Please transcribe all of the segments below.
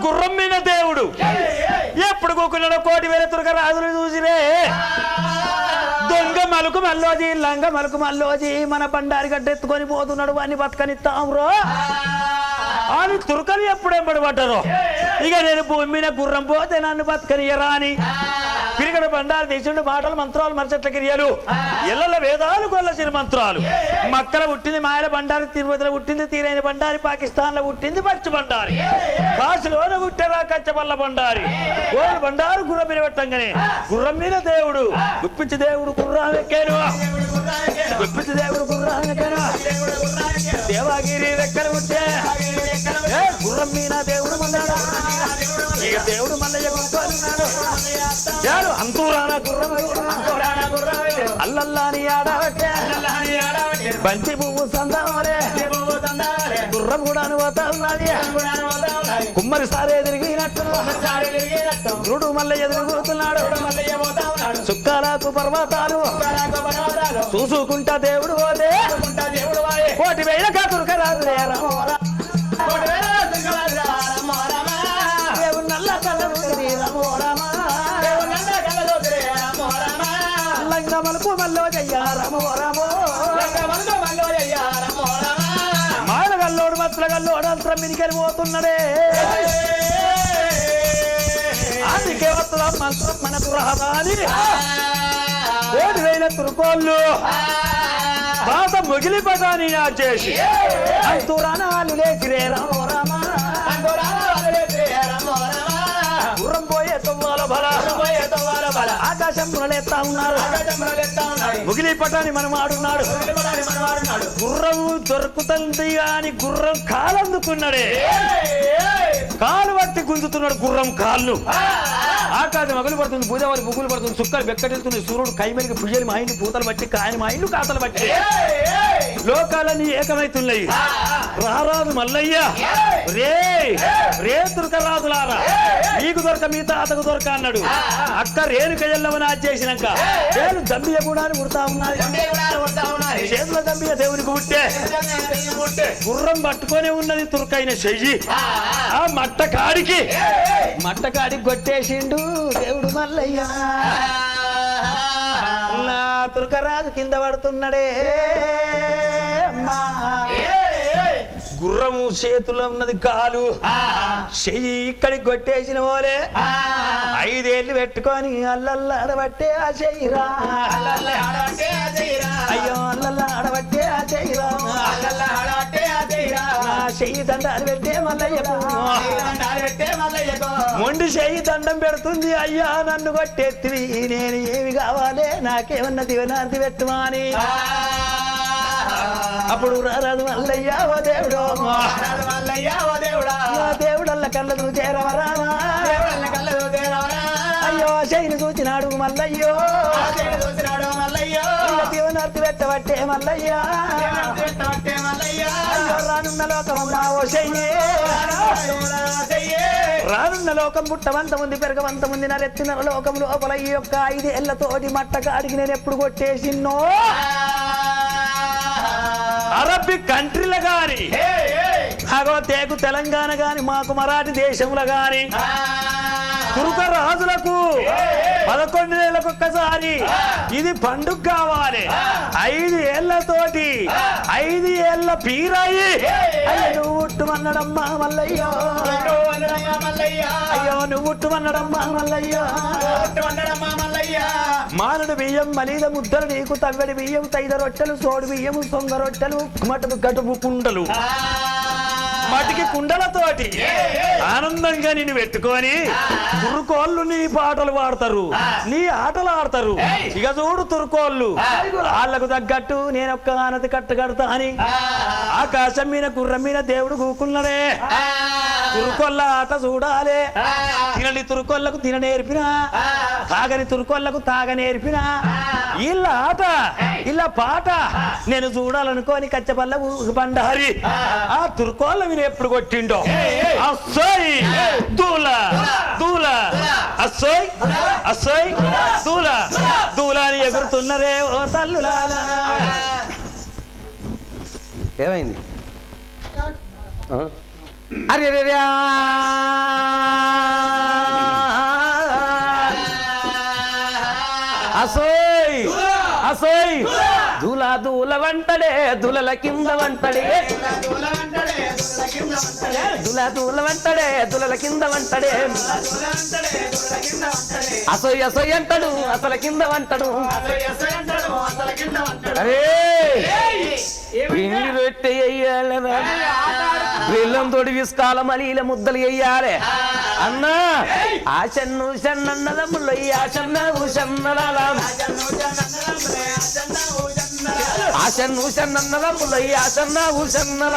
గుర్రం మీద దేవుడు ఎప్పుడు కూకున్నాడో 1,000 తురక రాజులు చూసిరే దొంగ మలుకు మల్లోజీ లంగ మలుకు మల్లోజీ మన బండారి గడ్డ ఎత్తుకొని పోతున్నాడు వాడిని బతకనిస్తాంరో అని తురకని ఎప్పుడు ఎంబడబడ్డారో ఇక నేను భూమి మీద గుర్రం పోతే నన్ను బతకనియరా అని పిరిగడ బండారు దేశంలో మాటలు మంత్రాలు మరచట్ల క్రియలు ఎల్లల వేదాలు కొల్లసిన మంత్రాలు మక్కల పుట్టింది మాయల బండారి తిరుపతిలో పుట్టింది తీరైన బండారి పాకిస్తాన్ లో పుట్టింది పచ్చి బండారి కాశీలోనే పుట్టారా కచ్చబల్ల బండారి ఓడి బండారు గుర్రం మీద పెట్టంగానే గుర్రం మీద దేవుడు గుప్పించి దేవుడు గుర్రం ఎక్కాను గుప్పించి దేవుడు గుర్రం ఎక్కాను దేవాగిరి వెక్కలు పుట్టే గుర్రం మీద దేవుడు మన్నాడు ఇక దేవుడు మల్లయ్య గుర్తున్నాడు అంతూరాన గుర్రం అల్లల్లాని ఆడబట్టే బంతి పువ్వు సందామరే గుర్రం కూడా పోతా ఉన్నది కుమ్మరి సారే తిరిగినట్టు గురుడు మల్లయ్య ఎదురుగుతున్నాడు చుక్కాలకు పర్వతాలు చూసుకుంటా దేవుడు పోతే 1,000 కాతురుక రాదు నల్ల లంగ మలుపు మల్లో చెయ్యారమో రామో మాల గల్లోడు మత్తుల గల్లోడు అంతరం మినికని పోతున్నాడే అందుకే వస్తున్నా మంత్రం మనకు రాదాని 1,000 తురుకోళ్ళు పాత మొగిలి పదాని చేసి అంతురానాలు లేచిరే రామో రామ గుర్రం పోయే తొవ్వాల బల ఆకాశం మునలేస్తా ఉన్నారు ముగిలి పటాని మనం ఆడున్నాడు గుర్రం దొరుకుతుంది అని గుర్రం కాలు అందుకున్నాడే కాలు పట్టి గుంజుతున్నాడు గుర్రం కాళ్ళు ఆకాశం మగులు పడుతుంది పూజవారి బుగ్గులు పడుతుంది చుక్కలు బెక్కటిస్తుంది సూర్యుడు కైమలికి పుయ్యలు మా ఇంటి పూతలు బట్టి కాయని మా ఇండ్లు కాతలు బట్టి లోకాలన్నీ ఏకమైతున్నాయి రారాదు మల్లయ్య రే తురకరాజులారా నీకు దొరక మీ తాతకు దొరక అన్నాడు అక్క రేణుక ఎల్లవని చేసినాక నేను దంబియ కూడా ఉడతా ఉన్నది చేతుల దంబియ దేవునికి పుట్టే గుర్రం పట్టుకొని ఉన్నది తురకైన చెయ్యి ఆ మట్టకాడికి కొట్టేసిండు దేవుడు మల్లయ్య నా తురకరాజు కింద పడుతున్నాడే గుర్రము చేతుల్లో ఉన్నది కాలు చెయ్యి ఇక్కడికి కొట్టేసిన పోలే 5 ఏళ్ళు పెట్టుకొని అల్లల్లాడబట్టే ఆ చెయ్యిరా అయ్యో అల్లల్లాడబట్టే ఆ చెయ్యిరా చెయ్యి దండాలు పెట్టే మల్లయ్యకు మొండి చెయ్యి దండం పెడుతుంది అయ్యా నన్ను కొట్టెత్తివి నేను ఏమి కావాలి నాకేమన్నా దివనాంతి పెట్టుమా అని అప్పుడు రారాదు మల్లయ్య ఓ దేవుడు దేవుడల్ల కళ్ళదు చేరవరా అయ్యో శైని చూచినాడు మల్లయ్యో దీవనార్తి పెట్టబట్టే మల్లయ్య రానున్న లోకమమ్మా ఓ శయ్యే రానున్న లోకం పుట్టవంత ఉంది పెరగవంత ఉంది నరెత్తిన లోకం లోపల ఈ యొక్క 5 ఏళ్లతోటి మట్టకాడికి నేను ఎప్పుడు కొట్టేసిన్నో అరబిక్ కంట్రీలో గాని తేకు తెలంగాణ గాని మాకు మరాఠీ దేశంలో గాని తురుక రాజులకు 11 ఏళ్ళకొక్కసారి ఇది పండుగ కావాలి 5 ఏళ్లతోటి 5 ఏళ్ల పీరాయి నువ్వు ఉట్టుమన్నడమ్మా మల్లయ్యో అయ్యో నువ్వు ఉట్టుమన్నడమ్మా మల్లయ్యో మానుడు బియ్యం మలీద ముద్దలు నీకు తవ్వడి బియ్యం 5 రొట్టెలు సోడు బియ్యము సొంగ రొట్టెలు మటుకు గటుపు కుండలు మటికి కుండలతోటి ఆనందంగా నిన్ను పెట్టుకొని తురుకోళ్ళు నీ పాటలు పాడతారు నీ ఆటలు ఆడతారు ఇక చూడు తురుకోళ్ళు వాళ్ళకు తగ్గట్టు నేనొక్క ఆనతి కట్ట కడతా అని ఆకాశం మీద గుర్రం మీద దేవుడు కూకున్నాడే తురుకొల్ల ఆట చూడాలి తినని తురుకొల్లకు తిన నేర్పినా తాగని తురుకొల్లకు తాగ నేర్పినా వీళ్ళ ఆట ఇలా పాట నేను చూడాలనుకోని కచ్చపల్ల బండారి ఆ తురుకోళ్ళ మీద ఎప్పుడు కొట్టిండో అస్సోయ్ దూల దూల అస్సోయ్ అస్సోయ్ దూల దూల అని ఎగురుతున్నరే ఓ తల్లులాలా. ఏమైంది అరే దూల వంటడే దులల కింద వంటడే దూల వంటడే దులల కింద వంటడే అసోయ్ అసోయ్ అంటాడు అసల కింద వంటడు అరే పిండి రొట్టె వెయ్యాలరా బెల్లంతో విసుకాల మలీల ముద్దలు వెయ్యాలి అన్నా ఆశన్ను షన్నన్నదమ్ములు ఆశన్న ఊషన్నల ఆశన్ను షన్నన్నదమ్ములు ఆశన్న ఊషన్నల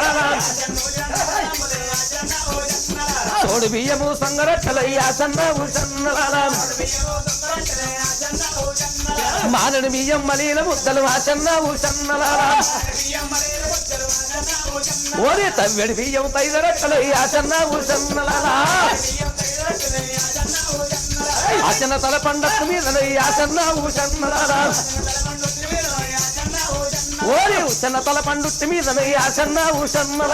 తోడు బియ్యము సంగరట్టలు ఆశన్న ఊషన్నల మానడు బియ్యం మలీల ముద్దలు ఆశన్న ఊషన్నల ఓరే తవ్వెడి బియ్యం తైదరట్టలు ఆశన్న ఊషన్నల ఆశన్న తల పండక్కు మీద ఆశన్న ఊషన్నల ఓరే ఉచ్చన్న తల పండుట్టి మీద ఆశన్న ఊషన్నల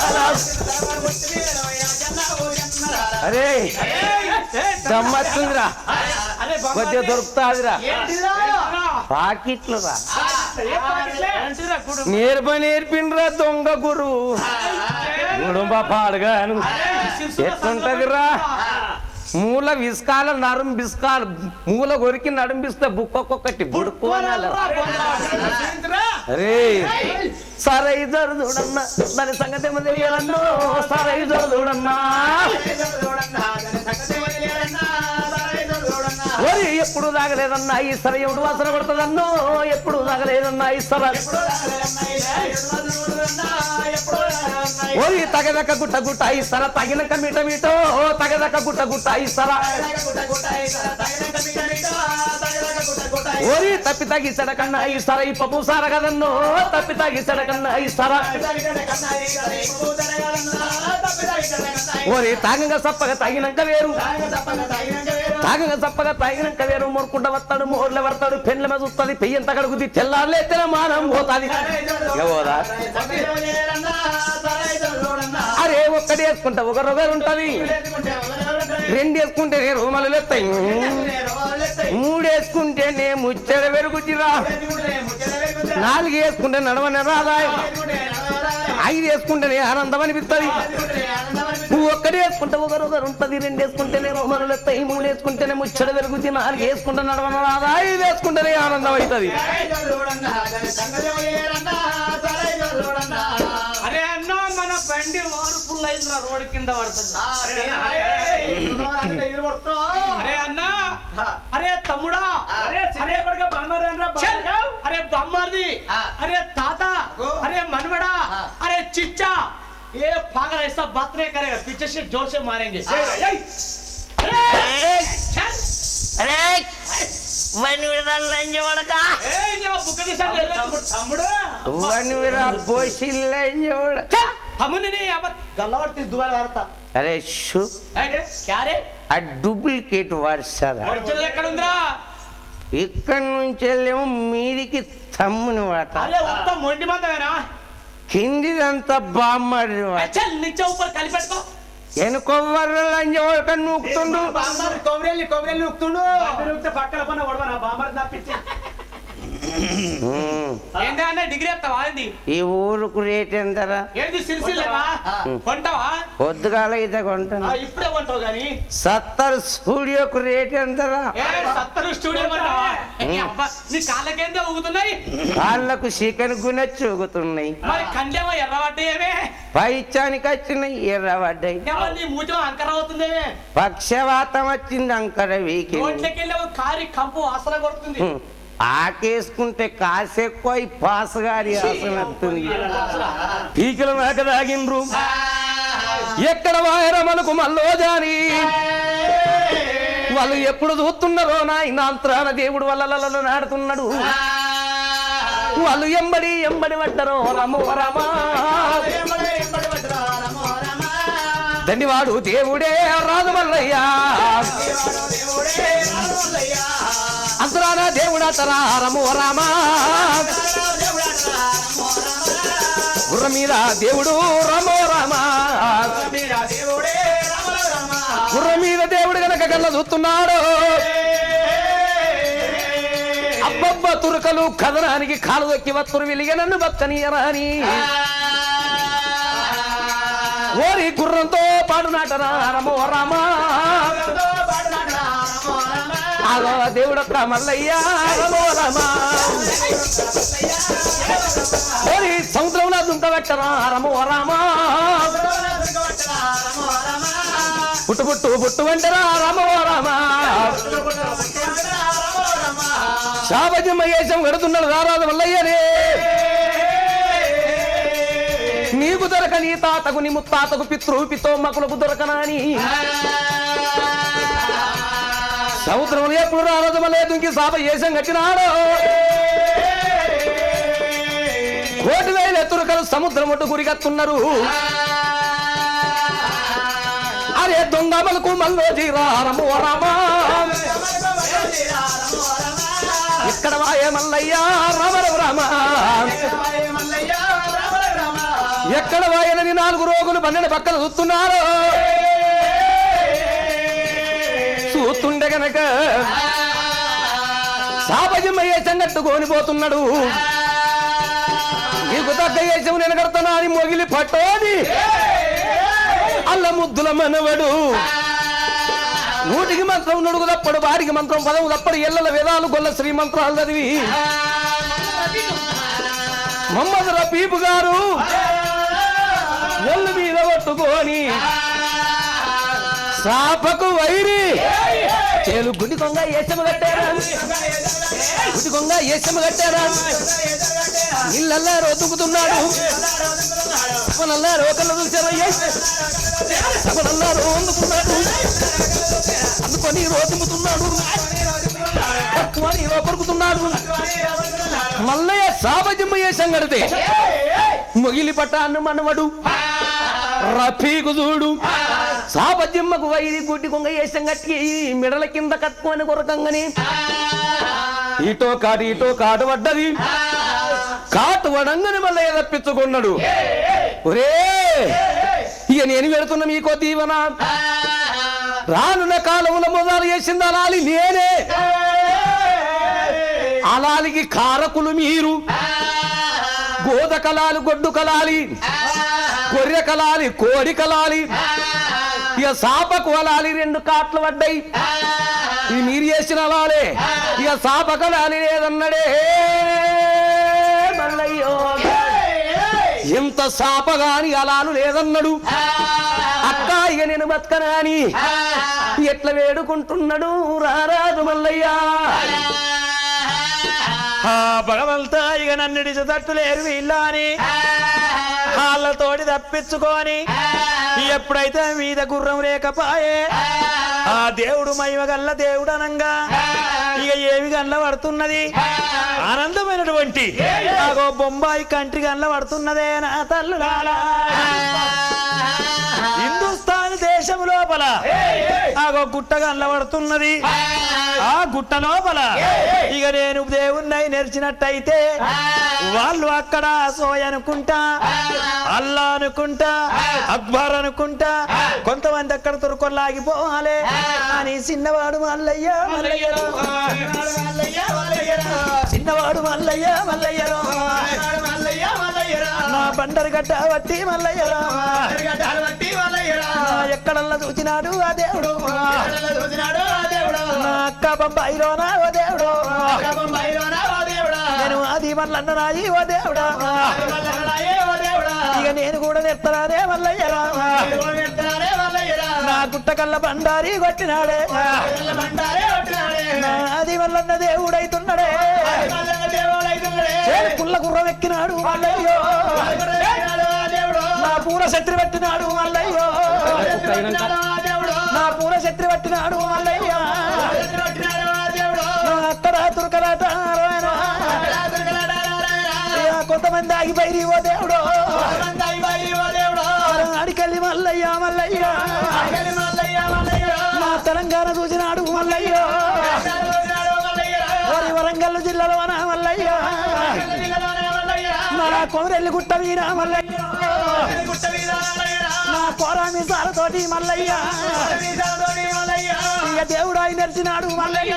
అరే గమ్మత్తుందిరా కొద్దిగా దొరుకుతాదిరా పాకిట్లు రా నేర్పిండ్రా దొంగ గురువు గుడుంబ పాడుగాను ఎట్లుంటదిరా మూల విసుకాల నడుం బిసుకాల మూల కొరికి నడుంబిస్తే బుక్కొక్కటి బుడుకోనాలి అరే సరై దొరుదూడన్నా దాని సంగతి ఏమో తెలియాలన్నో సరై దొరుదూడన్నా ఓరి ఎప్పుడు తాగలేదన్నా ఈ సర ఎవడు వాసన కొడుతుందన్నో ఎప్పుడు తాగలేదన్నా ఈ సర ఓరి తగదక్క గుట్ట గుట్ట ఈ సర తగినక మీట మీటో తగదక్క గుట్ట గుట్ట ఈ సర ఓరి తప్పి తగ్గిసడ కన్నా ఈ సర ఈ పప్పు సార కదన్నో తప్పి తగ్గిసడ కన్నా ఈ సర ఓరి తాగంగా సప్పగా తగినంక వేరు తాగంగా సప్పగా తగినంక వేరు మొరుకుంట వస్తాడు మోర్ల పడతాడు పెండ్ల మీద చూస్తుంది పెయ్యంత కడుగుది తెల్లారులే తెల మానం పోతాది అరే ఒక్కటి వేసుకుంటా ఒక రొగరు ఉంటది రెండు వేసుకుంటే రూమలు లేస్తాయి మూడు వేసుకుంటేనే ముచ్చడ వెరుగుచ్చిరా నాలుగు వేసుకుంటే నడవని రాదాయి ఐదు వేసుకుంటేనే ఆనందం అనిపిస్తుంది నువ్వు ఒక్కటి వేసుకుంటే ఒక రొగరు ఉంటది రెండు వేసుకుంటేనే రూమలు లేస్తాయి మూడు వేసుకుంటేనే ముచ్చడ వెరుగుచ్చి నాలుగు వేసుకుంటే నడవని రాదా ఐదు వేసుకుంటేనే ఆనందం అవుతుంది అరే అన్న మన బండి వారుపుల్ అయిందిరా రోడ్ కింద పడుతుంది అరే అన్న అరే తమ్ముడా అరే బొమ్మది అరే తాత అరే मनवड़ा अरे चिच्चा ये पागल ऐसा बात नहीं करेगा पीछे से जोर से मारेंगे అరే వనివిరా లంజవడకా వనివిరా పోసి లంజవడ हमने अब गलवर तीस दुबारा वार्ता అరే షూ क्या रे ఆ డూప్లికేట్ వర్షాలు ఒరిజినల్ ఎక్కడ ఉందిరా ఇక్కడ నుంచి వెళ్ళేమో మీదికి తమ్ముని వాట అరే మొత్తం మొండి మందమేనా కిందిదంతా బామ్మడి వాట చల్ नीचे ऊपर కాలి పెట్టుకో ఎనుకోవర్ర లంజవడక నూకుతుండు కొమరేలి నూకుతుండు నూకుతే పక్కన పన్న వడవనా బామర్ తప్పిచ్చి ఏందన్నా డిగ్రీ ఎత్తావా ఏంది ఈ ఊరుకు రేట్ ఎంతరా ఏంది సిరిసిల్లవా కొంటావా పొద్దుగాల ఇదే కొంటాను ఇప్పుడే కొంటావు గాని 70 స్టూడియోకు రేట్ ఎంతరా 70 స్టూడియో కొంటావా నీ కాళ్ళకేందో ఊగుతున్నాయి కాళ్ళకు చికెన్ గునెచ్చి ఊగుతున్నాయి మరి కండేమో ఎర్రబడ్డాయేమే పైచానికి వచ్చినాయి ఎర్రబడ్డాయి నీ మూజం అంకర అవుతుందేమే పక్షవాతం వచ్చింది అంకర వీకి రోడ్లకెళ్ళే కారి కంపు వాసన కొడుతుంది ఆకేసుకుంటే కాసెక్కువ పాసగారి ఆసన వస్తుంది పీకల మేక తాగిండ్రు ఎక్కడ వాయరమలకు మల్లో జాని వాళ్ళు ఎప్పుడు చూస్తున్నారో నాయన అంతరాన దేవుడు వల్ల నాడుతున్నాడు వాళ్ళు ఎంబడి పడ్డరో రమో రమా దండివాడు దేవుడే రాదు మల్లయ్యా అంతరాన దేవుడా తరా రమో రామా గుర్ర మీద దేవుడు రమో రామా గుర్ర మీద దేవుడు గనక కళ్ళ చూస్తున్నాడు అబ్బ అబ్బ తురకలు కథనానికి కాలు దొక్కి వత్తురు వెలిగే నన్ను బతకనీయరాని ఓరి గుర్రంతో పాడు నాటరా రమో రామా ఆగో దేవుడొక్క మల్లయ్య రమో రామా ఓరి సముద్రంలో దుంక పెట్టరా రమో రామా పుట్టు పుట్టు పుట్టు వెంటరా రమో రామా శాపజమ్మ వేషం కడుతున్నాడు రారాజు మల్లయ్యనే నీకు దొరక నీ తాతకు నీ ముత్తాతకు పితోమ్మకులకు దొరకనాని సముద్రంలో ఎప్పుడు రారాజు మల్లయ్య దుంకి శాప వేషం కట్టినాడు 1,000 తురకలు సముద్రం ఒడ్డు గురిగత్తున్నారు అరే దొంగ మలుకు మల్లోజీ రారము రామా ఇక్కడ వాయే మల్లయ్య రామరవ రామ ఎక్కడ వాయనని 4 రోగులు 12 పక్కన చూస్తున్నారు చూస్తుండే గనక శాపజమ్మ వేషం కట్టుకొని పోతున్నాడు నీకు తగ్గ వేషం నేను కడతానా అని మొగిలి పట్టోని అల్ల ముద్దుల మనవడు 100కి మంత్రం నుడుగు తప్పడు వారికి మంత్రం పదవు తప్పడు ఎల్లల వేదాలు గొల్ల శ్రీమంత్రాలు చదివి మహమ్మద్ రఫీబ్ గారు ఒళ్ళు మీద పట్టుకొని శాపకు వైరి చేలు గుడి కొంగ ఏసము కట్టారా గుడి కొంగ ఏసము కట్టారా ఇళ్ళల్లా రోతుకుతున్నాడు సభనల్లా రోకలు చూసారయ్యా సభనల్లా రోందుకున్నాడు అందుకొని రోతుకుతున్నాడు కొరుకుతున్నాడు మల్లయ్య శాపజమ్మ వేషం కడితే మొగిలి పట్టాను మనవడు రఫీకు చూడు శాపజమ్మకు వైరి గుడ్డి కొంగ వేషం కట్టి మెడల కింద కట్టుకొని కొరకంగని ఇటో కాటు పడ్డది కాటు వడంగని మల్లయ్య తప్పించుకున్నాడు ఒరే ఇక నేను పెడుతున్న మీకో దీవన రానున్న కాలంలో మొదలు చేసింది అలాలి నేనే అలాలికి కారకులు మీరు గోద కలాలి గొడ్డు కలాలి గొర్రె కలాలి కోడి కలాలి ఇక శాపకు అలాలి 2 కాట్లు పడ్డాయి ఇది మీరు చేసిన అలాలే ఇక శాప కలాలి లేదన్నడే మల్లయ్యో ఎంత శాప గాని అలాలు లేదన్నాడు అక్క ఇక నేను బతకనాని ఎట్లా వేడుకుంటున్నాడు రారాజు మల్లయ్య భగవంతా ఇక నన్నిడిచి తట్టులేరు వీళ్ళా అని వాళ్ళతోటి తప్పించుకొని ఎప్పుడైతే మీద గుర్రం లేకపాయే ఆ దేవుడు మహిమ గల్ల దేవుడు అనంగా ఇక ఏమి గల్ల పడుతున్నది ఆనందమైనటువంటి ఆగో బొంబాయి కంటి గల్ల పడుతున్నదే నా తల్లు హిందుస్థాన్ దేశం లోపల ఆగో గుట్ట గల్ల పడుతున్నది ఆ గుట్ట లోపల ఇక నేను దేవుణ్ణి నెరిచినట్టయితే వాళ్ళు అక్కడ సోయ్ అనుకుంటా అల్లా అనుకుంటా అక్బర్ అనుకుంటా కొంతమంది అక్కడ తురుకొల్లాగిపోవాలి అని చిన్నవాడు మల్లయ్య చిన్నవాడు మల్లయ్య మల్లయ్యరో నా బండరు గడ్డ వట్టి మల్లయ్యరా ఎక్కడల్లా చూసినాడు ఆ దేవుడు నా అక్క బొంబాయిలోనా ఓ దేవుడు నేను అది మల్లన్న నాయి ఓ దేవుడా ఇక నేను కూడా నెత్తరానే మల్లయ్యరా నా గుట్టకల్ల బండారి కొట్టినాడే అది మల్లన్న దేవుడైతున్నాడే పుల్ల గుర్రం ఎక్కినాడు మల్లయ్యో నా పూల శత్రి పెట్టినాడు మల్లయ్యో నా పూల శత్రి పెట్టినాడు మల్లయ్య అక్కడ తురకలాట కొంతమంది ఆగిపోయి ఓ దేవుడు అడికెళ్ళి మల్లయ్య మల్లయ్య నా తెలంగాణ చూసినాడు మల్లయ్య వరంగల్ జిల్లాలో మల్లయ్య నా కొమరెల్లి గుట్ట మీద మల్లయ్య నా కోరామి సారతోటి మల్లయ్య ఇక దేవుడు ఆయన నడిచినాడు మల్లయ్య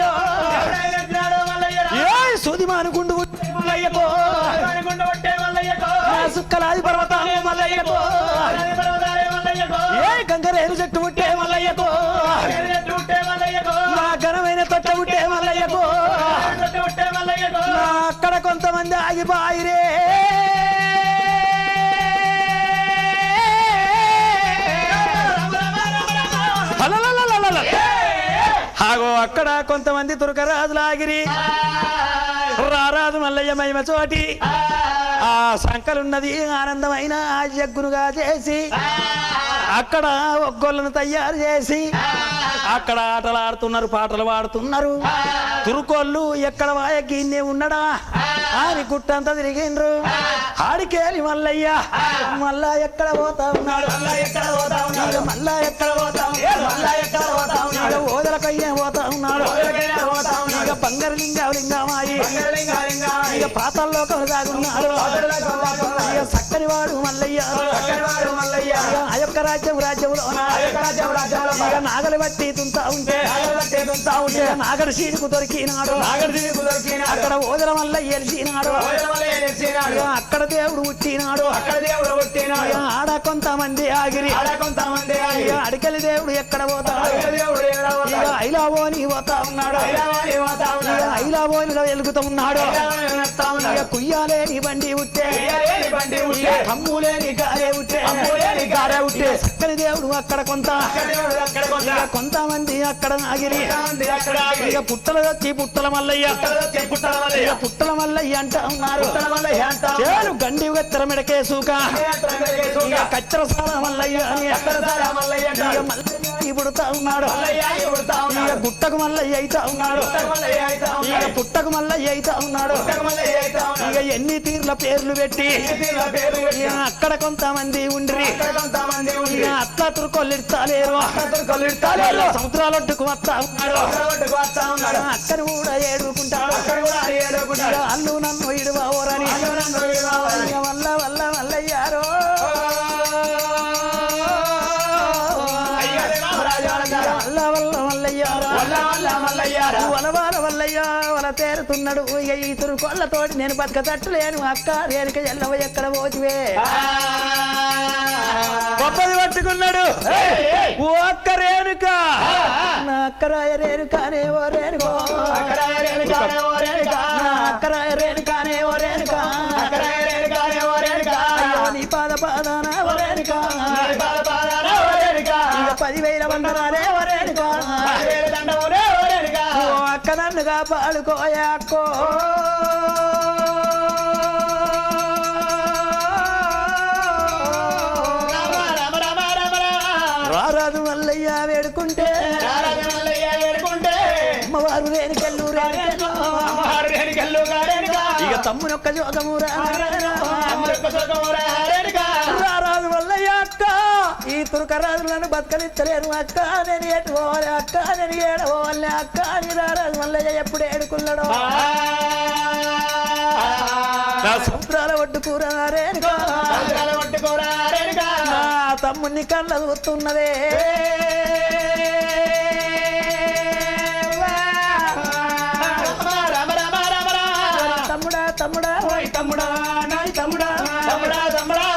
ఏ సూది మానుకుండు మల్లయ్యకో సుక్కలాది పర్వతాలు మల్లయ్యకో ఏ గంగరేరు చెట్టు పుట్టే మల్లయ్యకో నా ఘనమైన తొట్ట పుట్టే మల్లయ్యకో అక్కడ కొంతమంది ఆగిపోయిరే ఆగో అక్కడ కొంతమంది తురకరాజులు ఆగిరి రారాజు మల్లయ్య మహిమ చోటి ఆ సంకలున్నది ఆనందమైన యజ్ఞునుగా చేసి అక్కడ ఒగ్గోళ్ళను తయారు చేసి అక్కడ ఆటలు ఆడుతున్నారు పాటలు పాడుతున్నారు తురుకోళ్ళు ఎక్కడ వాయగిన్నే ఉన్నడా ఆని గుట్టంతా తిరిగిండ్రు ఆడికేలి మల్లయ్య మళ్ళా ఎక్కడ పోతా ఉన్నాడు మళ్ళా ఎక్కడ పోతా ఉన్నాడు ఓదలకయ్యే పోతా ఉన్నాడు ఇక బంగారు లింగామాయి ఇక పాతాల్లోకం సాగున్నాడు ఇక చక్కని వాడు మల్లయ్య ఆ యొక్క రాజ్యంలో ఇక నాగలి బట్టి తుంతా ఉంటే నాగడు సీనుకు దొరికినాడు అక్కడ ఓదల వల్ల ఎలిసినాడు అక్కడ దేవుడు పుట్టినాడు ఆడ కొంతమంది ఆగిరి అడికెళ్ళి దేవుడు ఎక్కడ పోతాడు ఇక ఐలావోని పోతా ఉన్నాడు ఐలావోనిలో వెలుగుతూ ఉన్నాడు ఇక కుయ్యాలేని బండి ఉట్టే కమ్ములేని గారే ఉట్టే చక్కని దేవుడు అక్కడ కొంతమంది అక్కడ ఆగిరి ఇక పుట్టలు వచ్చి పుట్టల మల్లయ్య పుట్టల మల్లయ్య అంట ఉన్నారు చేను గండి గత్తర మెడకేసుక కచ్చరసాల మల్లయ్య పుడుతా ఉన్నాడు ఇక గుట్టకు మల్లయ్య అయితా ఉన్నాడు ఇక పుట్టకు మల్లయ్య అయితా ఉన్నాడు ఇక ఎన్ని తీర్ల పేర్లు పెట్టి అక్కడ కొంతమంది ఉండ్రి ఇక అట్లా తురుకొల్లిడతాలేరు సముద్రాలొడ్డుకు వస్తా ఉన్నాడు అక్కడ కూడా ఏడుకుంటాడు అల్లు నన్ను ఇడువోరని వల్ల వల్ల మల్లయ్యారో వలవాల వల్లయ్యా వల తేరుతున్నాడు ఇక ఈ తురుకొల్లతోటి నేను బతక తట్టులేను అక్క రేణుక ఎల్లవ ఎక్కడ పోతివే గొప్పది పట్టుకున్నాడు ఒక్క రేణుక నా అక్కరాయ రేణుకానే ఓ రేణుకో అక్కరాయ రేణుకానే ఓ రేణుక నీ పాద పాదాన ఓ రేణుక 10,000 వందనాలే ఓ రేణుక అక్క నన్ను కాపాడుకోయా అక్కో రారాదు మల్లయ్య వేడుకుంటే అమ్మవారు రేణుకెళ్ళు ఇక తమ్మునొక్క జోగమురా రారాదు మల్లయ్య అక్క ఈ తురకరాజులను బతకలిత్తలేను అక్క నేను ఏటు పోవాలి అక్క నేను ఏడవాలి అక్క అని రారాజు మల్లయ్య ఎప్పుడు ఏడుకున్నాడో సముద్రాల ఒడ్డుకూరా రేణుకా నా తమ్ముని కళ్ళ చూస్తున్నదే తమ్ముడా తమ్ముడా ఓయ్ తమ్ముడా నాయ్ తమ్ముడా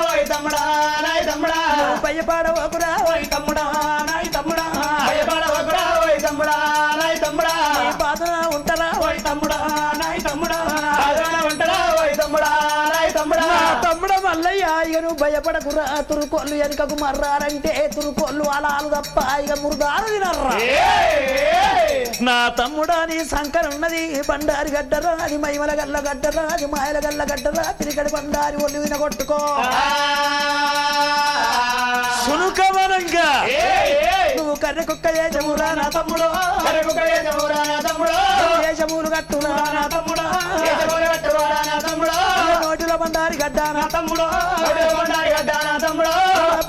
ఓయ్ తమ్ముడా నాయ్ తమ్ముడా భయపడవకురా ఓయ్ తమ్ముడా నాయ్ తమ్ముడా భయపడవకురా ఓయ్ తమ్ముడా నాయ్ తమ్ముడా బాధన ఉంటారా ఓయ్ తమ్ముడా నాయ్ తమ్ముడా బాధన ఉంటారా ఓయ్ తమ్ముడా నాయ్ తమ్ముడా తమ్ముడా మల్లయ్య ఇక నువ్వు భయపడకురా తురుకోళ్ళు వెనుకకు మర్రారంటే తురుకోళ్ళు అలాలు తప్ప ఇక మురుదాలు తినర్రా నా తమ్ముడా నీ సంకర ఉన్నది బండారి గడ్డరా అది మైమల గల్ల గడ్డరా అది మాయల గల్ల గడ్డరా తిరిగడి బండారి ఒళ్ళు వినగొట్టుకో సునుకమనంగా నువ్వు కర్రె కుక్క ఏజమురా నా తమ్ముడు ఏజములు కట్టురా నా తమ్ముడు నోటిలో బండారి గడ్డ నా తమ్ముడు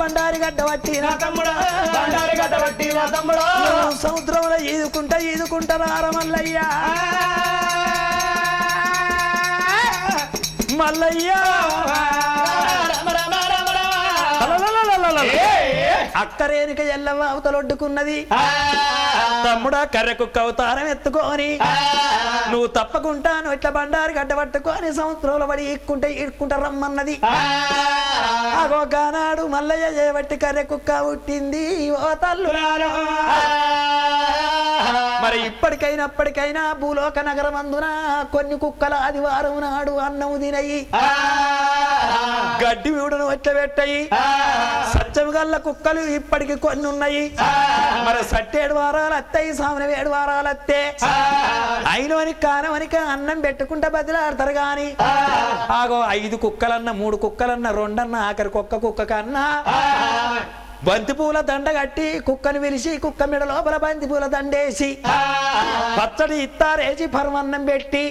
బండారి గడ్డ వట్టి నా తమ్ముడు సముద్రంలో ఈదుకుంటా రారమల్లయ్యా మల్లయ్యా అక్క రేణుక ఎల్లవ అవతలొడ్డుకున్నది తమ్ముడా కర్రె కుక్క అవతారం ఎత్తుకొని నువ్వు తప్పకుంటాను ఇట్లా బండారు గడ్డ పట్టుకొని సంవత్సరంలో పడి ఈడ్కుంటా రమ్మన్నది. అగోగానాడు మల్లయ్య చేయబట్టి కర్రె కుక్క పుట్టింది ఓ తల్లు. మరి ఇప్పటికైనా భూలోక నగరమందున కొన్ని కుక్కల ఆదివారం నాడు అన్నము తినయి గడ్డి వీడును వచ్చ పెట్టయి. సత్యం గల్ల కుక్కలు ఇప్పటికి కొన్ని ఉన్నాయి. మరి సట్టేడు వారాలు అత్తాయి, సామన 7 వారాలు అత్తే అయినోని కానవనికి అన్నం పెట్టుకుంటా బదిలాడతారు గాని ఆగో 5 కుక్కలన్నా 3 కుక్కలన్నా 2 అన్నా ఆఖరికి ఒక్క కుక్క కన్నా బంతిపూల దండ కట్టి కుక్కను విలిసి కుక్క మెడ లోపల బంతిపూల దండేసి పచ్చడి ఇత్తారేసి పరమన్నం పెట్టి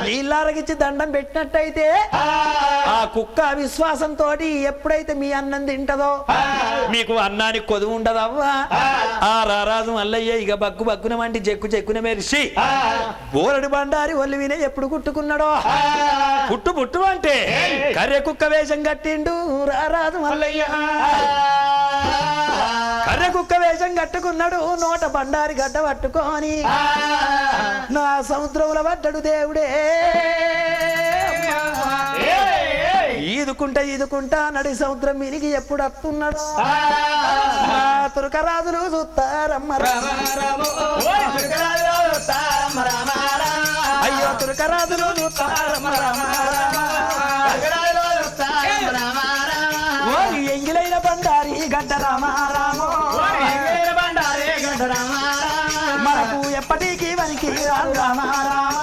నీళ్ళారగిచ్చి దండం పెట్టినట్టయితే ఆ కుక్క విశ్వాసంతో ఎప్పుడైతే మీ అన్నం తింటదో మీకు అన్నానికి కొదువు ఉండదవ్వా. ఆ రారాజు మల్లయ్య ఇక బగ్గున వంటి చెక్కున మెరిసి బోరడు బండారి ఒళ్ళు వినే ఎప్పుడు కుట్టుకున్నాడో పుట్టు అంటే కర్రె కుక్క వేషం కట్టిండు రారాజు మల్లయ్య. కర్రె కుక్క వేషం కట్టుకున్నాడు, నోట బండారి గడ్డ పట్టుకొని నా సముద్రంలో పడ్డాడు దేవుడే. ఈదుకుంటా నడి సముద్రం మినిగి ఎప్పుడు వస్తున్నాడు. తురకరాజులు చూస్తారమ్మ అయ్యో తురకరాజులు చూస్తారమ్మ ఎంగిలైన బండారి గడ్డ రామారామో మనకు ఎప్పటికీ వనికి రాదు రామారామ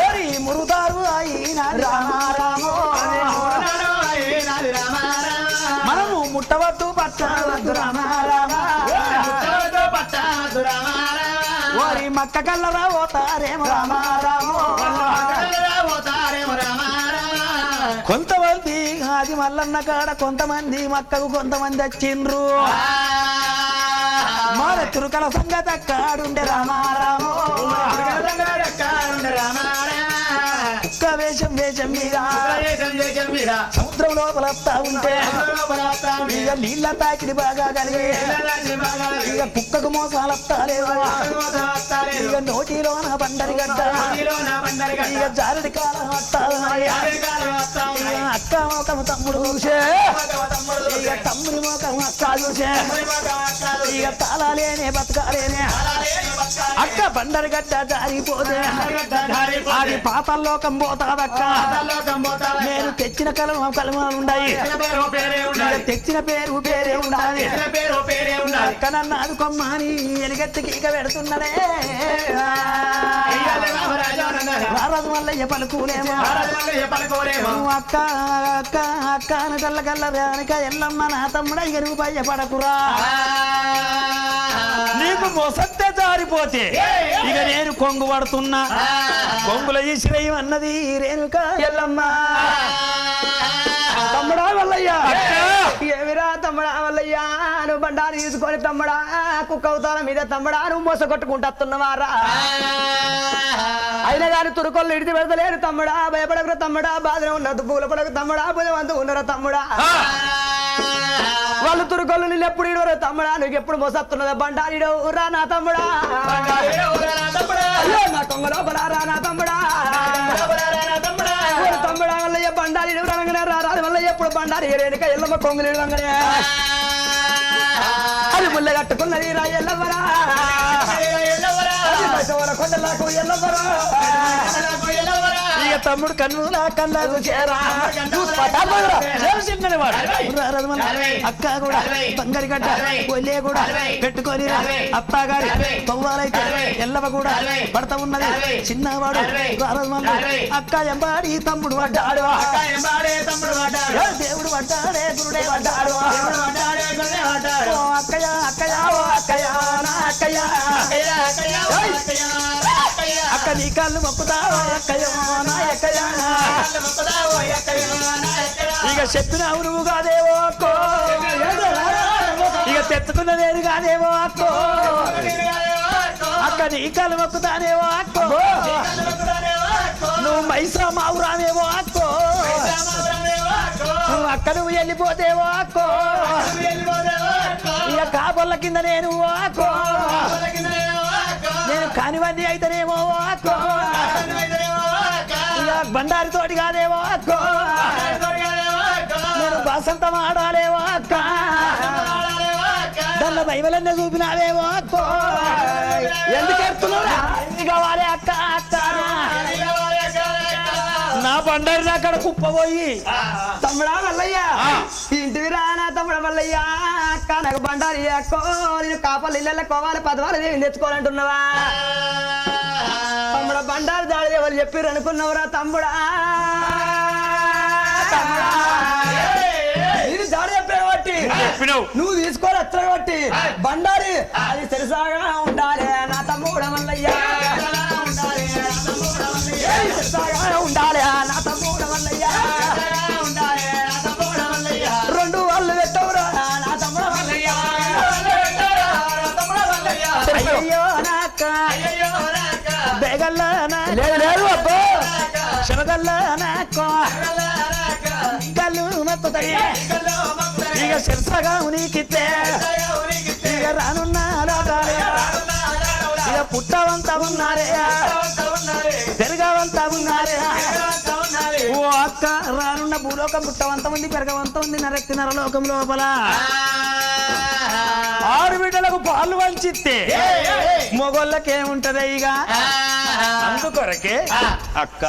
ఓరి మురుదారు అయిన రామారామో మనము ముట్టవద్దు పట్టవద్దు రామారామ ఓరి మక్క కల్లరా పోతారేమో రామారామో కొంతమంది ఆది మల్లన్న కాడ కొంతమంది మక్కకు కొంతమంది వచ్చిండ్రు. మాల తురుకల సంగతి అక్కాడుండే రామారామో కుక్క వేషం మీద సముద్రం లోపల వస్తా ఉంటే ఇక నీళ్ళ తాకిడి బాగా కలిగి ఇక కుక్కకు మోసాలు వస్తాలేవా ఇక నోటిలోన బండరి గడ్డ ఇక జారుడి కాలం వస్తాయి అక్క మోకము తమ్ముడు చూసే ఇక తమ్ముడి మోకము అక్క చూసే ఇక తాళాలేనే బతకాలేనే అక్క బండరి గడ్డ జారిపోతే అది పాతాల్లోకం పోతాదక్క. నేను తెచ్చిన కలమాలు ఉన్నాయి, తెచ్చిన పేరే ఉండాలి అక్క నన్ను ఆదుకొమ్మని ఎలుగెత్తికి ఇక పెడుతున్నదే రారాజు మల్లయ్య పలుకులేమో అక్క అక్క అక్క కల్ల వెనక ఎల్లమ్మ నా తమ్ముడ ఇక నువ్వు భయపడకురా. నీకు మొసత్తే జారిపోతే ఇక నేను కొంగు పడుతున్నా కొంగుల ఈశ్వరయ్య అన్నది రేణుక ఎల్లమ్మ. తమ్ముడా వల్లయ్య ఏమిరా తమ్ముడా వల్లయ్య నువ్వు బండారు తీసుకొని తమ్ముడా కుక్క అవతారం మీద తమ్ముడా నువ్వు మోస కొట్టుకుంటున్నవారా. అయినా కానీ తురుకొల్లు ఇడిచి పెడతలేరు తమ్ముడా, భయపడకురా తమ్ముడా, బాధనే ఉన్నది పూల పడకు తమ్ముడా, బుధవంతు ఉన్నారా తమ్ముడా. వాళ్ళు తురుకొల్లు నిన్ను ఎప్పుడు ఇడవరు తమ్ముడా, నువ్వు ఎప్పుడు మోసత్తున్నదా బండారిడు రా నా తమ్ముడా, నా కొంగలో బలారా నా తమ్ముడా. తమ్ముడా వల్లయ్య బండారిడు రంగనే రారాదు వల్ల ఎప్పుడు బండారి రేణుక ఎల్లమ్మ కొంగులు రంగనే అది ముళ్ళ కట్టుకున్నది రా ఎల్లవరా కొండలకు ఎల్లవరా. ఇక తమ్ముడు కన్నులా కళ్ళకు అక్క కూడా బంగారి గడ్డ ఒల్లే కూడా పెట్టుకొని అత్తగారి తవ్వాలైతే ఎల్లవ కూడా పడతా ఉన్నది చిన్నవాడు అక్క ఎంబాడి తమ్ముడు పడ్డాడు దేవుడు పడ్డాడే గురుడే పడ్డాడు అక్కయ్య అక్కయ్య అక్కయ్య నా అక్కయ్య అక్క నీ కాళ్ళు మొక్కుతావా అక్కయ్య నా అక్కయ్య ఇక చెప్పిన అవును కాదేవో అక్కో ఇక తెచ్చుకున్న నేను కాదేవో అక్కో అక్క నీ కాళ్ళు మొక్కుతానేవో అక్కో నువ్వు మైసా మావురామేవో అక్కో నువ్వు అక్క నువ్వు వెళ్ళిపోతేవో అక్కో ఇక కాపొల్ల కింద నేను వాకో నేను కానివన్నీ అయితేనేమో వాకో ఇక బండారి తోటి కాదేమో వాకో నేను బసంతం ఆడాలేవో అక్క దానిలో బైబిలన్నీ చూపినావేమో అక్కో ఎందుకు ఎడుతున్నావు కావాలి అక్క అక్క నా బండారి అక్కడ కుప్పపోయి తమ్ముడా మల్లయ్య ఇంటివి రానా తమ్ముడ మల్లయ్య అక్క నాకు బండారి అక్కో నేను కాపలు ఇళ్ళ కోవాలి 10 వారు తెచ్చుకోవాలంటున్నావా తమ్ముడ బండారి దాడి ఎవరు చెప్పారు అనుకున్నావురా తమ్ముడా నేను దాడి చెప్పాను బట్టి నువ్వు తీసుకోవాలి అచ్చ బట్టి బండారి అది తెలుసాగా ఉండాలి నా తమ్ముడ మల్లయ్య ఉండాలి నా తమ్ముడ మల్లయ్య 2 వాళ్ళు పెట్టవురా నా తమ్ముడ మల్లయ్య అయ్యో నాక బేగల్లా లేదు అబ్బో శనగల్లా నాకో గల్లు మత్తుతాయి ఇక శిరసగా ఉనికితే ఇక రానున్న ఇక పుట్టవంతా ఉన్నారే పెరగవంతా ఉన్నారే ఓ అక్క రానున్న భూలోకం పుట్టవంత ఉంది పెరగవంత ఉంది నరెక్కి నరలోకం లోపల ఆడబిడ్డలకు పాలు వంచితే మొగోళ్ళకేముంటది ఇక అందుకొరకే అక్క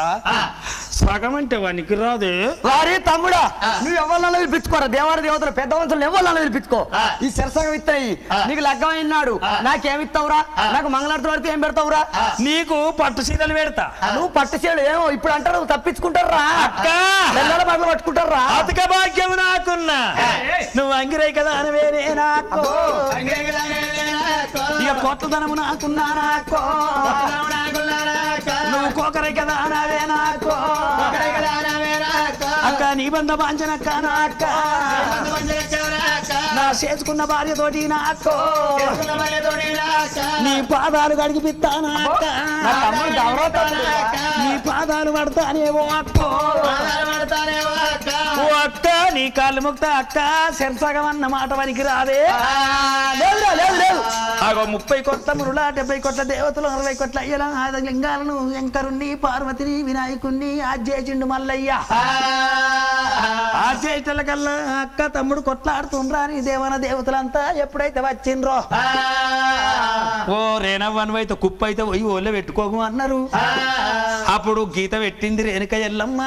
సగం అంటే వానికి రాదు వారి తమ్ముడా నువ్వు ఎవరినైనా పిలుచుకోరా దేవారి దేవతలు పెద్ద వంతులు ఎవరినైనా పిలుచుకో ఈ శిరసగం ఇస్తాయి నీకు లగ్గం అయినాడు నాకేమిస్తావురా నాకు మంగళారతి పడితే ఏం పెడతావురా నీకు పట్టు చీరలు పెడతా నువ్వు పట్టు చీరలు ఏమో ఇప్పుడు అంటారు తప్పించుకుంటారా అక్క పిల్లల బట్టలు పట్టుకుంటారా అతిక భాగ్యం నాకున్నా నువ్వు అంగిరై కదా అనవేనే నాకు ఇక కొత్తదనము నాకున్నా నాకు నువ్వు కోకరై కదా అనవే నాకు అక్క నీ బంధ బాంచనక్క నాక్క నా చేసుకున్న భార్యతోటి నాకు నీ పాదాలు కడిగిపిస్తానా నీ పాదాలు పడతానేవో అక్కో ఓ అక్క నీ కాళ్ళు ముక్త అక్క శరసగం అన్న మాట వనికి రాదే లేదు 30 కోట్ల మురుల 70 కోట్ల దేవతలు 60 కోట్ల అయ్యల లింగాలను శంకరుణ్ణి పార్వతిని వినాయకుణ్ణి ఆజేచిండు మల్లయ్య ఆజేటల కల్లా అక్క తమ్ముడు కొట్లాడుతుండ్రా నీ దేవన దేవతలంతా ఎప్పుడైతే వచ్చిండ్రో ఓ రేణవ్వనవైతే కుప్ప అయితే పోయి ఓళ్ళే పెట్టుకోము అన్నారు అప్పుడు గీత పెట్టింది రేణుక ఎల్లమ్మ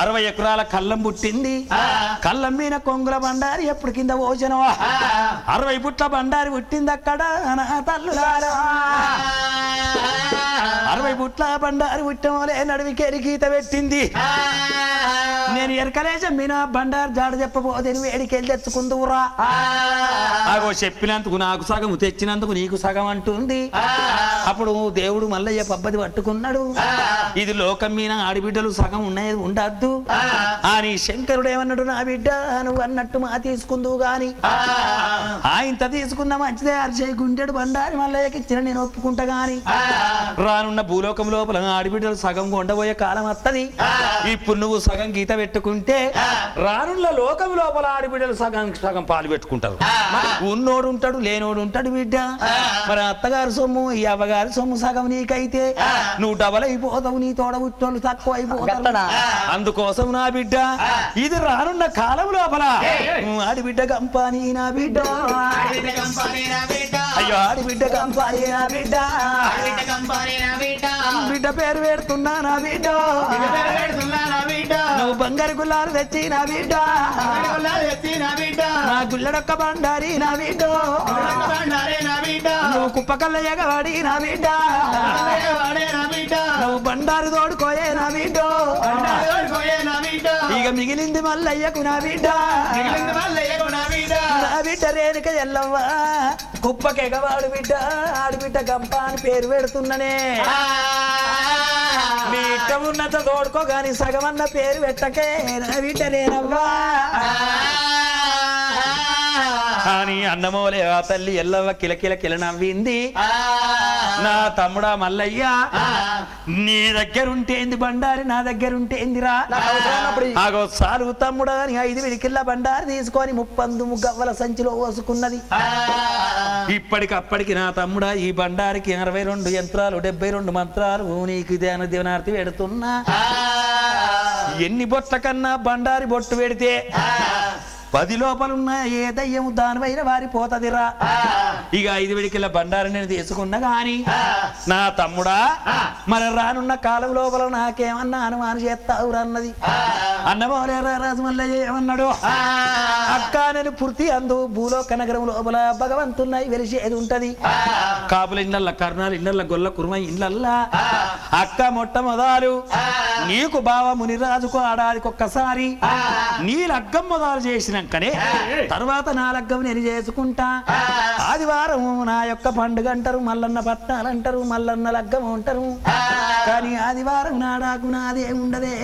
60 ఎకరాల కళ్ళం పుట్టింది కళ్ళం మీద కొంగుల బండారి ఎప్పుడు కింద భోజనం 60 పుట్ల బండారి పుట్టింది అక్కడ నా తల్లులారా 60 పుట్ల బండారి పుట్టమోలే నడువికేరి గీత పెట్టింది నేను ఎరకలేసా మీనా బండారు జాడ చెప్పబోతే వేడికెళ్ళి తెచ్చుకుందువురా అగో చెప్పినందుకు నాకు సగం తెచ్చినందుకు నీకు సగం అంటుంది అప్పుడు దేవుడు మల్లయ్య పబ్బది పట్టుకున్నాడు ఇది లోకం మీద ఆడిబిడ్డలు సగం ఉన్నాయి ఉండద్దు అని శంకరుడు ఏమన్నాడు నా బిడ్డ నువ్వు అన్నట్టు మా తీసుకుందువు గాని ఆయంత తీసుకున్న మంచిదే అరిచే గుండెడు బండారి మల్లయ్యకి ఇచ్చిన నేను ఒప్పుకుంటా గాని రానున్న భూలోకం లోపల ఆడిబిడ్డలు సగం కొండబోయే కాలం వస్తది ఇప్పుడు నువ్వు సగం గీత పెట్టుకుంటే రానున్న లోకం లోపల ఆడిబిడ్డలు సగం సగం పాలు పెట్టుకుంటారు ఉన్నోడు ఉంటాడు లేనోడు ఉంటాడు బిడ్డ మరి అత్తగారి సొమ్ము ఈ అవ్వగారి సొమ్ము సగం నీకైతే నువ్వు డబల్ అయిపోతావు నీ తోడ పుట్టోళ్ళు తక్కువ అయిపోతాడు అందుకోసం నా బిడ్డ ఇది రానున్న కాలం లోపల ఆడిబిడ్డ కంపాని నా బిడ్డ అయ్యో ఆడిబిడ్డ కంపాని నా బిడ్డ బిడ్డ పేరు పెడుతున్నా నా బిడ్డ నువ్వు బంగారు గుల్లాలు తెచ్చి నా బిడ్డ నా గుల్లడొక్క బండారి నా బిడ్డ నువ్వు కుప్పకల్ల ఎగవాడి నా బిడ్డ నువ్వు బండారు తోడుకోయే నా బిడ్డ ఇక మిగిలింది మల్లయ్యకు నా బిడ్డ నా బిడ్డ రేణుక ఎల్లవ్వ కుప్పకెగవాడు బిడ్డ ఆడిబిడ్డ గంప అని పేరు పెడుతున్ననే నీ ఇష్టం ఉన్నంత తోడుకో గాని సగమన్న పేరు పెట్టకే నా బిడ్డ రేనవ్వా అని అన్నమోలే ఆ తల్లి ఎల్లవ్వ కిలకిల కిల నవ్వింది నా తమ్ముడా మల్లయ్య నీ దగ్గర ఉంటే ఏంది బండారి నా దగ్గర ఉంటే ఏందిరా ఆగో సారు తమ్ముడా అని 5 విడికిళ్ళ బండారి తీసుకొని 30 గవ్వల సంచిలో పోసుకున్నది ఇప్పటికప్పటికి నా తమ్ముడా ఈ బండారికి 62 యంత్రాలు 72 మంత్రాలు నీకు దేవనార్తి పెడుతున్నా ఎన్ని బొట్ల కన్నా బండారి బొట్టు పెడితే 10 లోపలున్న ఏ దయ్యము దానివైన వారి పోతదిరా ఇక 5 విడికిల బండారి నేను తీసుకున్నా గాని నా తమ్ముడా మరి రానున్న కాలం లోపల నాకేమన్నా అనుమానం చేస్తావురా అన్నది అన్నమోలేరా రాజు మల్లయ్య ఏమన్నాడు అక్క నేను పూర్తి అందు భూలోక నగరం లోపల భగవంతున్నై వెలిసేది ఉంటది కాపుల ఇళ్ళ కర్ణాలు ఇళ్ళ గొల్ల కుర్మ ఇళ్ళల్లా అక్క మొట్టమొదలు నీకు బావ మునిరాజుకు ఆడాదికి ఒక్కసారి నీ లగ్గం మొదలు చేసినాకనే తర్వాత నా లగ్గం నేను చేసుకుంటా ఆదివారం నా యొక్క పండుగ అంటారు మల్లన్న పట్టాలు అంటారు మల్లన్న లగ్గం అంటారు కానీ ఆదివారం నాడాకు నాదే ఉండదే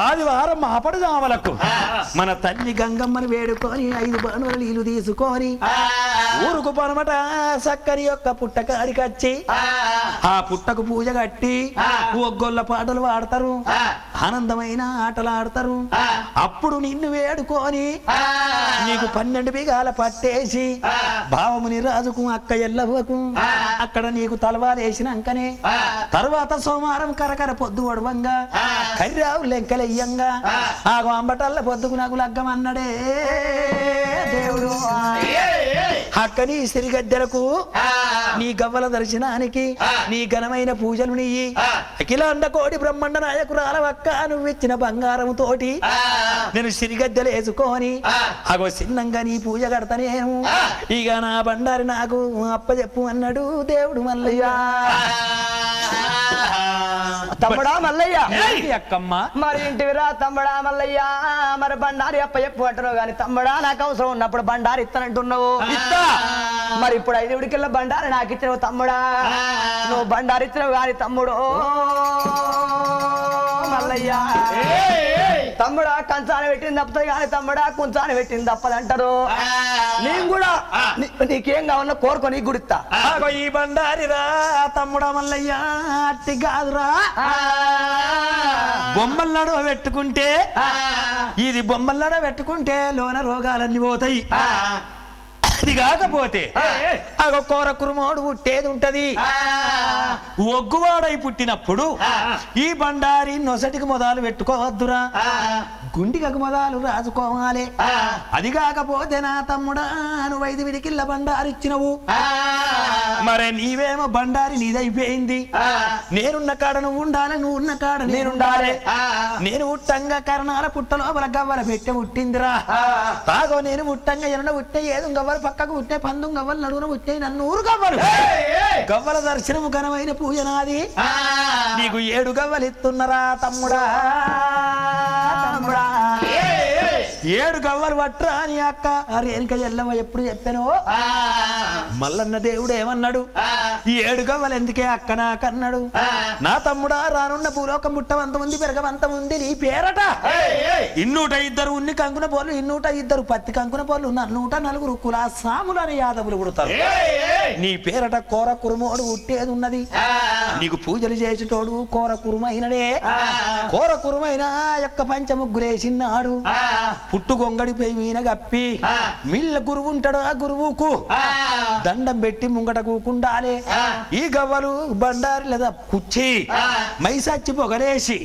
ఆదివారం మాపడు జామలకు మన తల్లి గంగమ్మని వేడుకొని 5 బాణుల నీళ్లు తీసుకొని ఊరుకు పనమట సక్కని యొక్క పుట్టకాడికి వచ్చి ఆ పుట్టకు పూజ కట్టి ఒగ్గొల్ల పాటలు పాడతారు ఆనందమైన ఆటలు ఆడతారు అప్పుడు నిన్ను వేడుకొని నీకు 12 బిగాల పట్టేసి భావముని రాజుకు అక్క ఎల్లవ్వకు అక్కడ నీకు తలవాలేసినాకనే తర్వాత సోమవారం కరకర పొద్దు ఒడవంగా కర్రావు లెంకలయ్యంగా ఆ అంబటల్ల పొద్దుకు నాకు లగ్గం అన్నడే దేవుడు అక్కని సిరిగద్దెలకు నీ గవ్వల దర్శనానికి నీ ఘనమైన పూజలు నీ అఖిలాండ కోటి బ్రహ్మాండ నాయకురాల అక్క నువ్వు ఇచ్చిన బంగారం తోటి నేను సిరిగద్దెలు వేసుకొని అగో చిన్నంగా నీ పూజ కడతానేమో ఇక నా బండారి నాకు అప్పచెప్పు అన్నాడు దేవుడు మల్లయ్య తమ్ముడా మల్లయ్య అక్కమ్మ మరి ఇంటివిరా తమ్ముడా మల్లయ్య మరి బండారి అప్ప చెప్పు అంటున్నావు గాని తమ్ముడా నాకు అవసరం ఉన్నప్పుడు బండారి ఇస్తానంటున్నావు మరి ఇప్పుడు 5 విడికిళ్ళ బండారి నాకు ఇచ్చినావు తమ్ముడా నువ్వు బండారి ఇచ్చినావు గాని తమ్ముడు మల్లయ్య తమ్ముడా కంచాన్ని పెట్టింది తప్పుతుంది కానీ తమ్ముడా కుంచాన్ని పెట్టింది తప్పదంటారు నేను కూడా నీకేం కావాలో కోరుకో నీకు గుడిస్తా ఈ బండారిరా తమ్ముడా మల్లయ్య అట్టి కాదురా బొమ్మల్లాడో పెట్టుకుంటే ఇది బొమ్మల్లాడో పెట్టుకుంటే లోన రోగాలన్నీ పోతాయి అది కాకపోతే అగో కూర కురుమోడు పుట్టేది ఉంటది ఒగ్గువాడై పుట్టినప్పుడు ఈ బండారి నొసటికి మొదలు పెట్టుకోవద్దురా గుండిగకు మొదలు రాసుకోవాలి అది కాకపోతే నా తమ్ముడా నువ్వు 5 విడికిళ్ళ బండారి ఇచ్చినవు మరే నీవేమో బండారి నీదైపోయింది నేనున్న కాడ నువ్వు ఉండాలి నువ్వు ఉన్న కాడ నేనుండాలి నేను ఉట్టంగా కరణాల పుట్ట లోపల గవ్వల పెట్టె పుట్టిందిరా తాగో నేను ఉట్టంగా ఎన్న ఉట్టే ఏదు గవ్వలు పక్కకు ఉట్టే 12 గవ్వలు నడువున ఉట్టే నన్ను 100 గవ్వలు గవ్వల దర్శనము ఘనమైన పూజ నాది నీకు 7 గవ్వలు ఇస్తున్నారా తమ్ముడా తమ్ముడా 7 గవ్వలు పట్టరా అని అక్క రేణుక ఎల్లమ్మ ఎప్పుడు చెప్పాను మల్లన్న దేవుడు ఏమన్నాడు 7 గవ్వలు ఎందుకే అక్క నాకన్నాడు నా తమ్ముడా రానున్న భూలోకం ముట్టవంత ఉంది పెరగవంత ఉంది నీ పేరట 202 ఉన్ని కంకున పోలు 202 పత్తి కంకున పోలు 104 కులా సాములని యాదవులు కొడతారు నీ పేరట కోర కురుమోడు ఉట్టేది ఉన్నది నీకు పూజలు చేసేటోడు కోర కురుమైనడే కోర కురుమైన యొక్క పంచముగ్గులేసినాడు పుట్టు గొంగడిపై మీన గప్పి మిల్ల గురువు ఉంటాడు ఆ గురువుకు దండం పెట్టి ముంగట కూకుండాలే ఈ గవ్వలు బండారి లేదా కుచ్చి మైసచ్చి పొగలేసి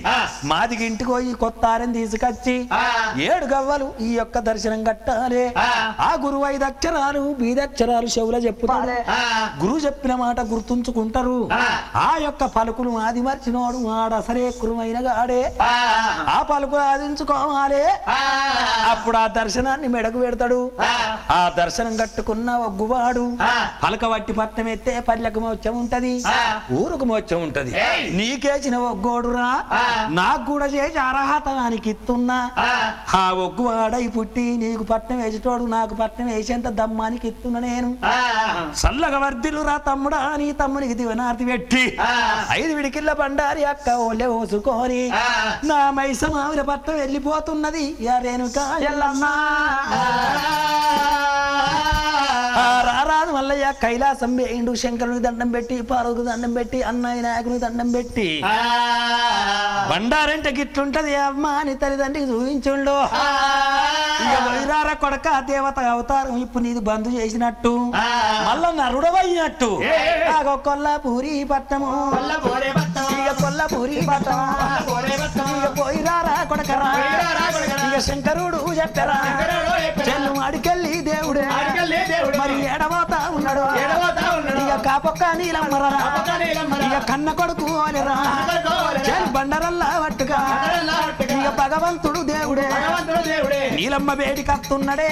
మాదికి ఇంటికి పోయి కొత్త ఆరెని తీసుకొచ్చి 7 గవ్వలు ఈ యొక్క దర్శనం కట్టాలి ఆ గురువు 5 అక్షరాలు బీదక్షరాలు చెవుల చెప్పుతాడు గురువు చెప్పిన మాట గుర్తుంచుకుంటారు ఆ యొక్క పలుకులు ఆది మర్చినోడు ఆడసరే కురుమైన గాడే ఆ పలుకులు ఆదించుకోవాలి అప్పుడు ఆ దర్శనాన్ని మెడకు పెడతాడు ఆ దర్శనం కట్టుకున్న ఒగ్గువాడు పలక వట్టి పట్నం ఎత్తే పల్లెకు మోక్షం ఉంటది ఊరుకు మోక్షం ఉంటది నీకేసిన ఒగ్గోడురా నాకు కూడా చేసి అర్హతానికి ఇస్తున్నా ఆ ఒగ్గువాడై పుట్టి నీకు పట్నం వేసేటోడు నాకు పట్నం వేసేంత దమ్మానికి ఇస్తున్నా నేను చల్లగా వర్దిలురా తమ్ముడా నీ తమ్మునికి దివనార్తి పెట్టి 5 విడికిళ్ళ బండారి అక్క ఓళ్ళే ఓసుకొని నా మైసమావిల పట్నం వెళ్ళిపోతున్నది రేణుక ఎల్లమ్మ రారాదు మల్లయ్య కైలాసం వేయిండు శంకరునికి దండం పెట్టి పార్వతికి దండం పెట్టి అన్నయ్య నాయకునికి దండం పెట్టి బండారంటే గిట్లుంటది అమ్మా అని తల్లిదండ్రికి చూపించుండు ఇక వైరార కొడక దేవత అవతారం ఇప్పుడు నీది బంధు చేసినట్టు మళ్ళా నరుడవైనట్టు కొల్లాపూరి పట్టము ఇక కొల్లాపూరి పట్టము ఇక పోయిరారా కొడకరా ఇక శంకరుడు చెప్పరా చెల్లు అడికెళ్ళి దేవుడే మరి ఏడవతా ఉన్నాడు ఇక కాపొక్క నీలమ్మరా ఇక కన్న కొడుకు అనిరా చెల్లు బండరల్లా పట్టుగా ఇక భగవంతుడు దేవుడే నీలమ్మ వేడి కత్తున్నాడే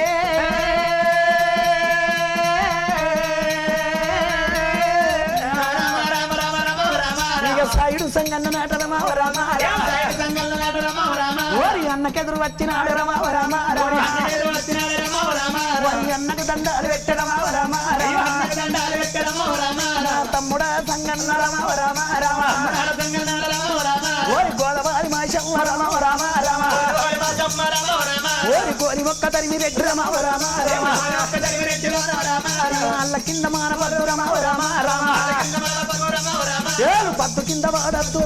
సాయుడు సంగన్న నాట రమావ రామ ఓరి అన్నకెదురు వచ్చినాడు రమావ రామ ఓరి అన్నకు దండాలు పెట్టడమావ రామ తమ్ముడా సంగన్న రమావ రామ ఓరి గోదవారి మాషమ్మ రమావ రామ ఓరి గోరి ఒక్క తరిమి రెడ్డి రమావ రామ అల్ల కింద మానవద్దు రమావ రామ పద్దు కింద వాడద్దు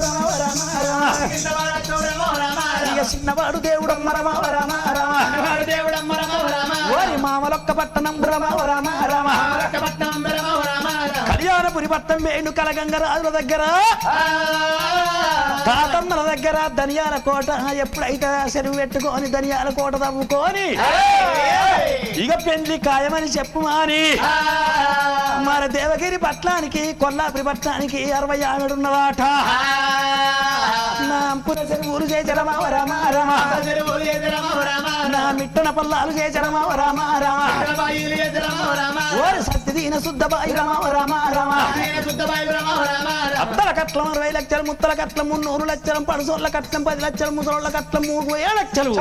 ఇక చిన్నవాడు దేవుడమ్మ రమ ఓరి మామలొక్క పట్టణం రామ కళ్యాణపురి పట్టణం వేణు కలగంగ రాజుల దగ్గర తాతమ్మల దగ్గర ధనియాల కోట ఎప్పుడైతే చెరువు పెట్టుకొని ధనియాల కోట తవ్వుకొని ఇక పెళ్లి ఖాయమని చెప్పు మాని మరి దేవగిరి పట్నానికి కొల్లాపురి పట్నానికి 60 ఆవిడున్నదాట నా అంపున చెరువులు చేచరమావ రామ నా మిట్టన పల్లాలు చేచరమావ రామ ఓరి సత్యదీన శుద్ధబాయి రామ అద్దల కట్లం 60 లక్షలు ముత్తల కట్లం 300 లక్షలు పడుసోళ్ళ కట్లం 10 లక్షలు ముసలోళ్ళ కట్లం 37 లక్షలు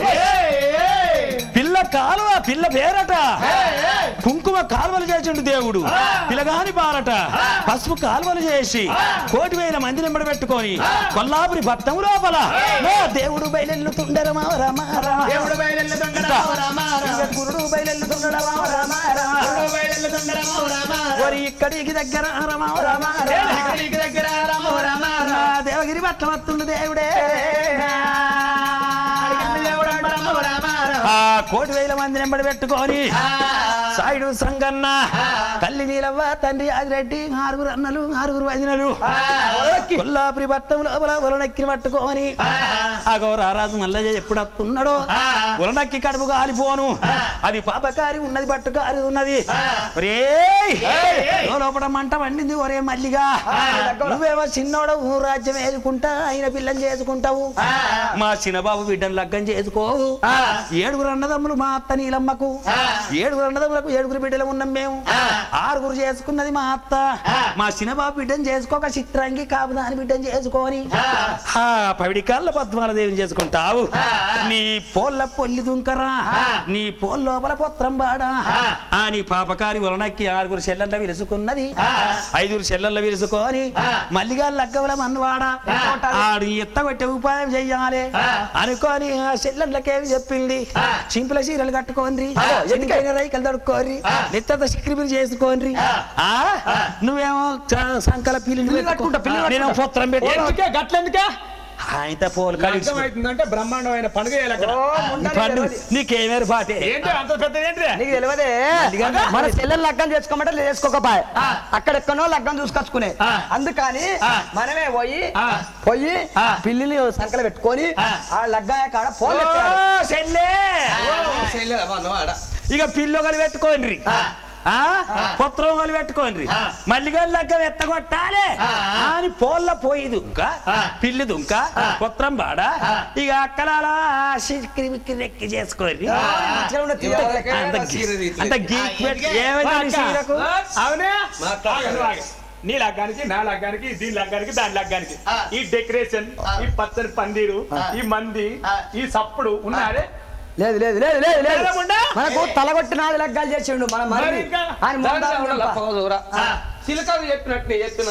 పిల్ల కాలువ పిల్ల పేరట కుంకుమ కాలువలు చేసిండు దేవుడు పిల్లగాని పారట పసుపు కాలువలు చేసి 1,000 మంది నింబడి పెట్టుకొని కొల్లాపురి పట్టం లోపల దేవుడు బయలెల్లుతుండరమా రామ గురుడు బయలెల్లుతుండరమా రామ ఇక్కడికి దగ్గర దేవగిరి పట్ల వస్తుండు దేవుడే 1,000 మంది నింబడి పెట్టుకొని సాయుడు సంగన్న తల్లి నీలవ్వ తండ్రి ఆదిరెడ్డి 6 అన్నలు 6 వదినలు కొల్లాపురి పట్టం లోపల ఉలనెక్కి పట్టుకొని రారాజు మల్లయ్య ఎప్పుడు వస్తున్నాడో ఉలనెక్కి కడుపు కాలిపోను అది పాపకారి ఉన్నది పట్టుకారి ఉన్నది లోపల మంట వండింది ఒరే మల్లిగా నువ్వేమో చిన్నోడవు రాజ్యం వేసుకుంటా ఆయన పిల్లని చేసుకుంటావు మా చిన్నబాబు బిడ్డను లగ్గం చేసుకోవు 7 అన్నదమ్ములు మా అత్త నీలమ్మకు 7 అన్నదమ్ములకు 7 బిడ్డలు ఉన్నాం మేము 6 చేసుకున్నది మా అత్త మా చిన్నబాబు బిడ్డను చేసుకోక చిత్రాంగి కాపుదాని బిడ్డను చేసుకొని పవిడికాళ్ళ పద్మాలదేవిని చేసుకుంటావు నీ పోళ్ళ పొల్లి దుంకరా నీ పోల్ లోపల పొత్రం బాడా నీ పాపకారి వలనక్కి 6 చెల్లెళ్ళ విరుసుకున్నది 5 చెల్లెళ్ళ విరుసుకొని మల్లిగా లగ్గవల మన్వాడా ఆడు ఎత్తగొట్టే ఉపాయం చెయ్యాలి అనుకొని ఆ చెల్లెళ్ళకేమి చెప్పింది చింపుల చీరలు కట్టుకోండి రైకలు తడుక్కోరి నెత్త సిక్కిరిపిలు చేసుకోండి నువ్వేమో సంకల పిల్లి నేను పొత్రం పెట్టి గట్లెందుకే ఆయన పోలు అంటే బ్రహ్మాండమైన పండుగ నీకేమేరు పాటే అంత పెద్ద నీకు తెలియదే మన చెల్లెలు లగ్గం చేసుకోమంటే చేసుకోకపోయా అక్కడెక్కడో లగ్గం చూసుకొచ్చుకునే అందుకని మనమే పోయి పిల్లిని సంకల పెట్టుకొని ఆ లగ్గాయ కాడ పోలు ఇక పిల్లొకలు పెట్టుకోండి పొత్రం పెట్టుకోండి మల్లిగా లగ్గం ఎత్తగొట్టాలి అని పోల్ల పోయి దుంక పిల్లి దుంక పొత్రం బాడా ఇక అక్కడాలా రెక్కి చేసుకోండి అవునే నీ లగ్గానికి నా లగ్గానికి దీని లగ్గానికి దాని లగ్గానికి ఈ డెకరేషన్ ఈ పచ్చని పందిరు ఈ మంది ఈ సప్పుడు ఉన్నారే లేదు లేదు లేదు లేదు లేదు మనకు తలగొట్టి 4 లగ్గాలు చేసిండు మన మరి చిలకలు చెప్పినట్టు చెప్పిన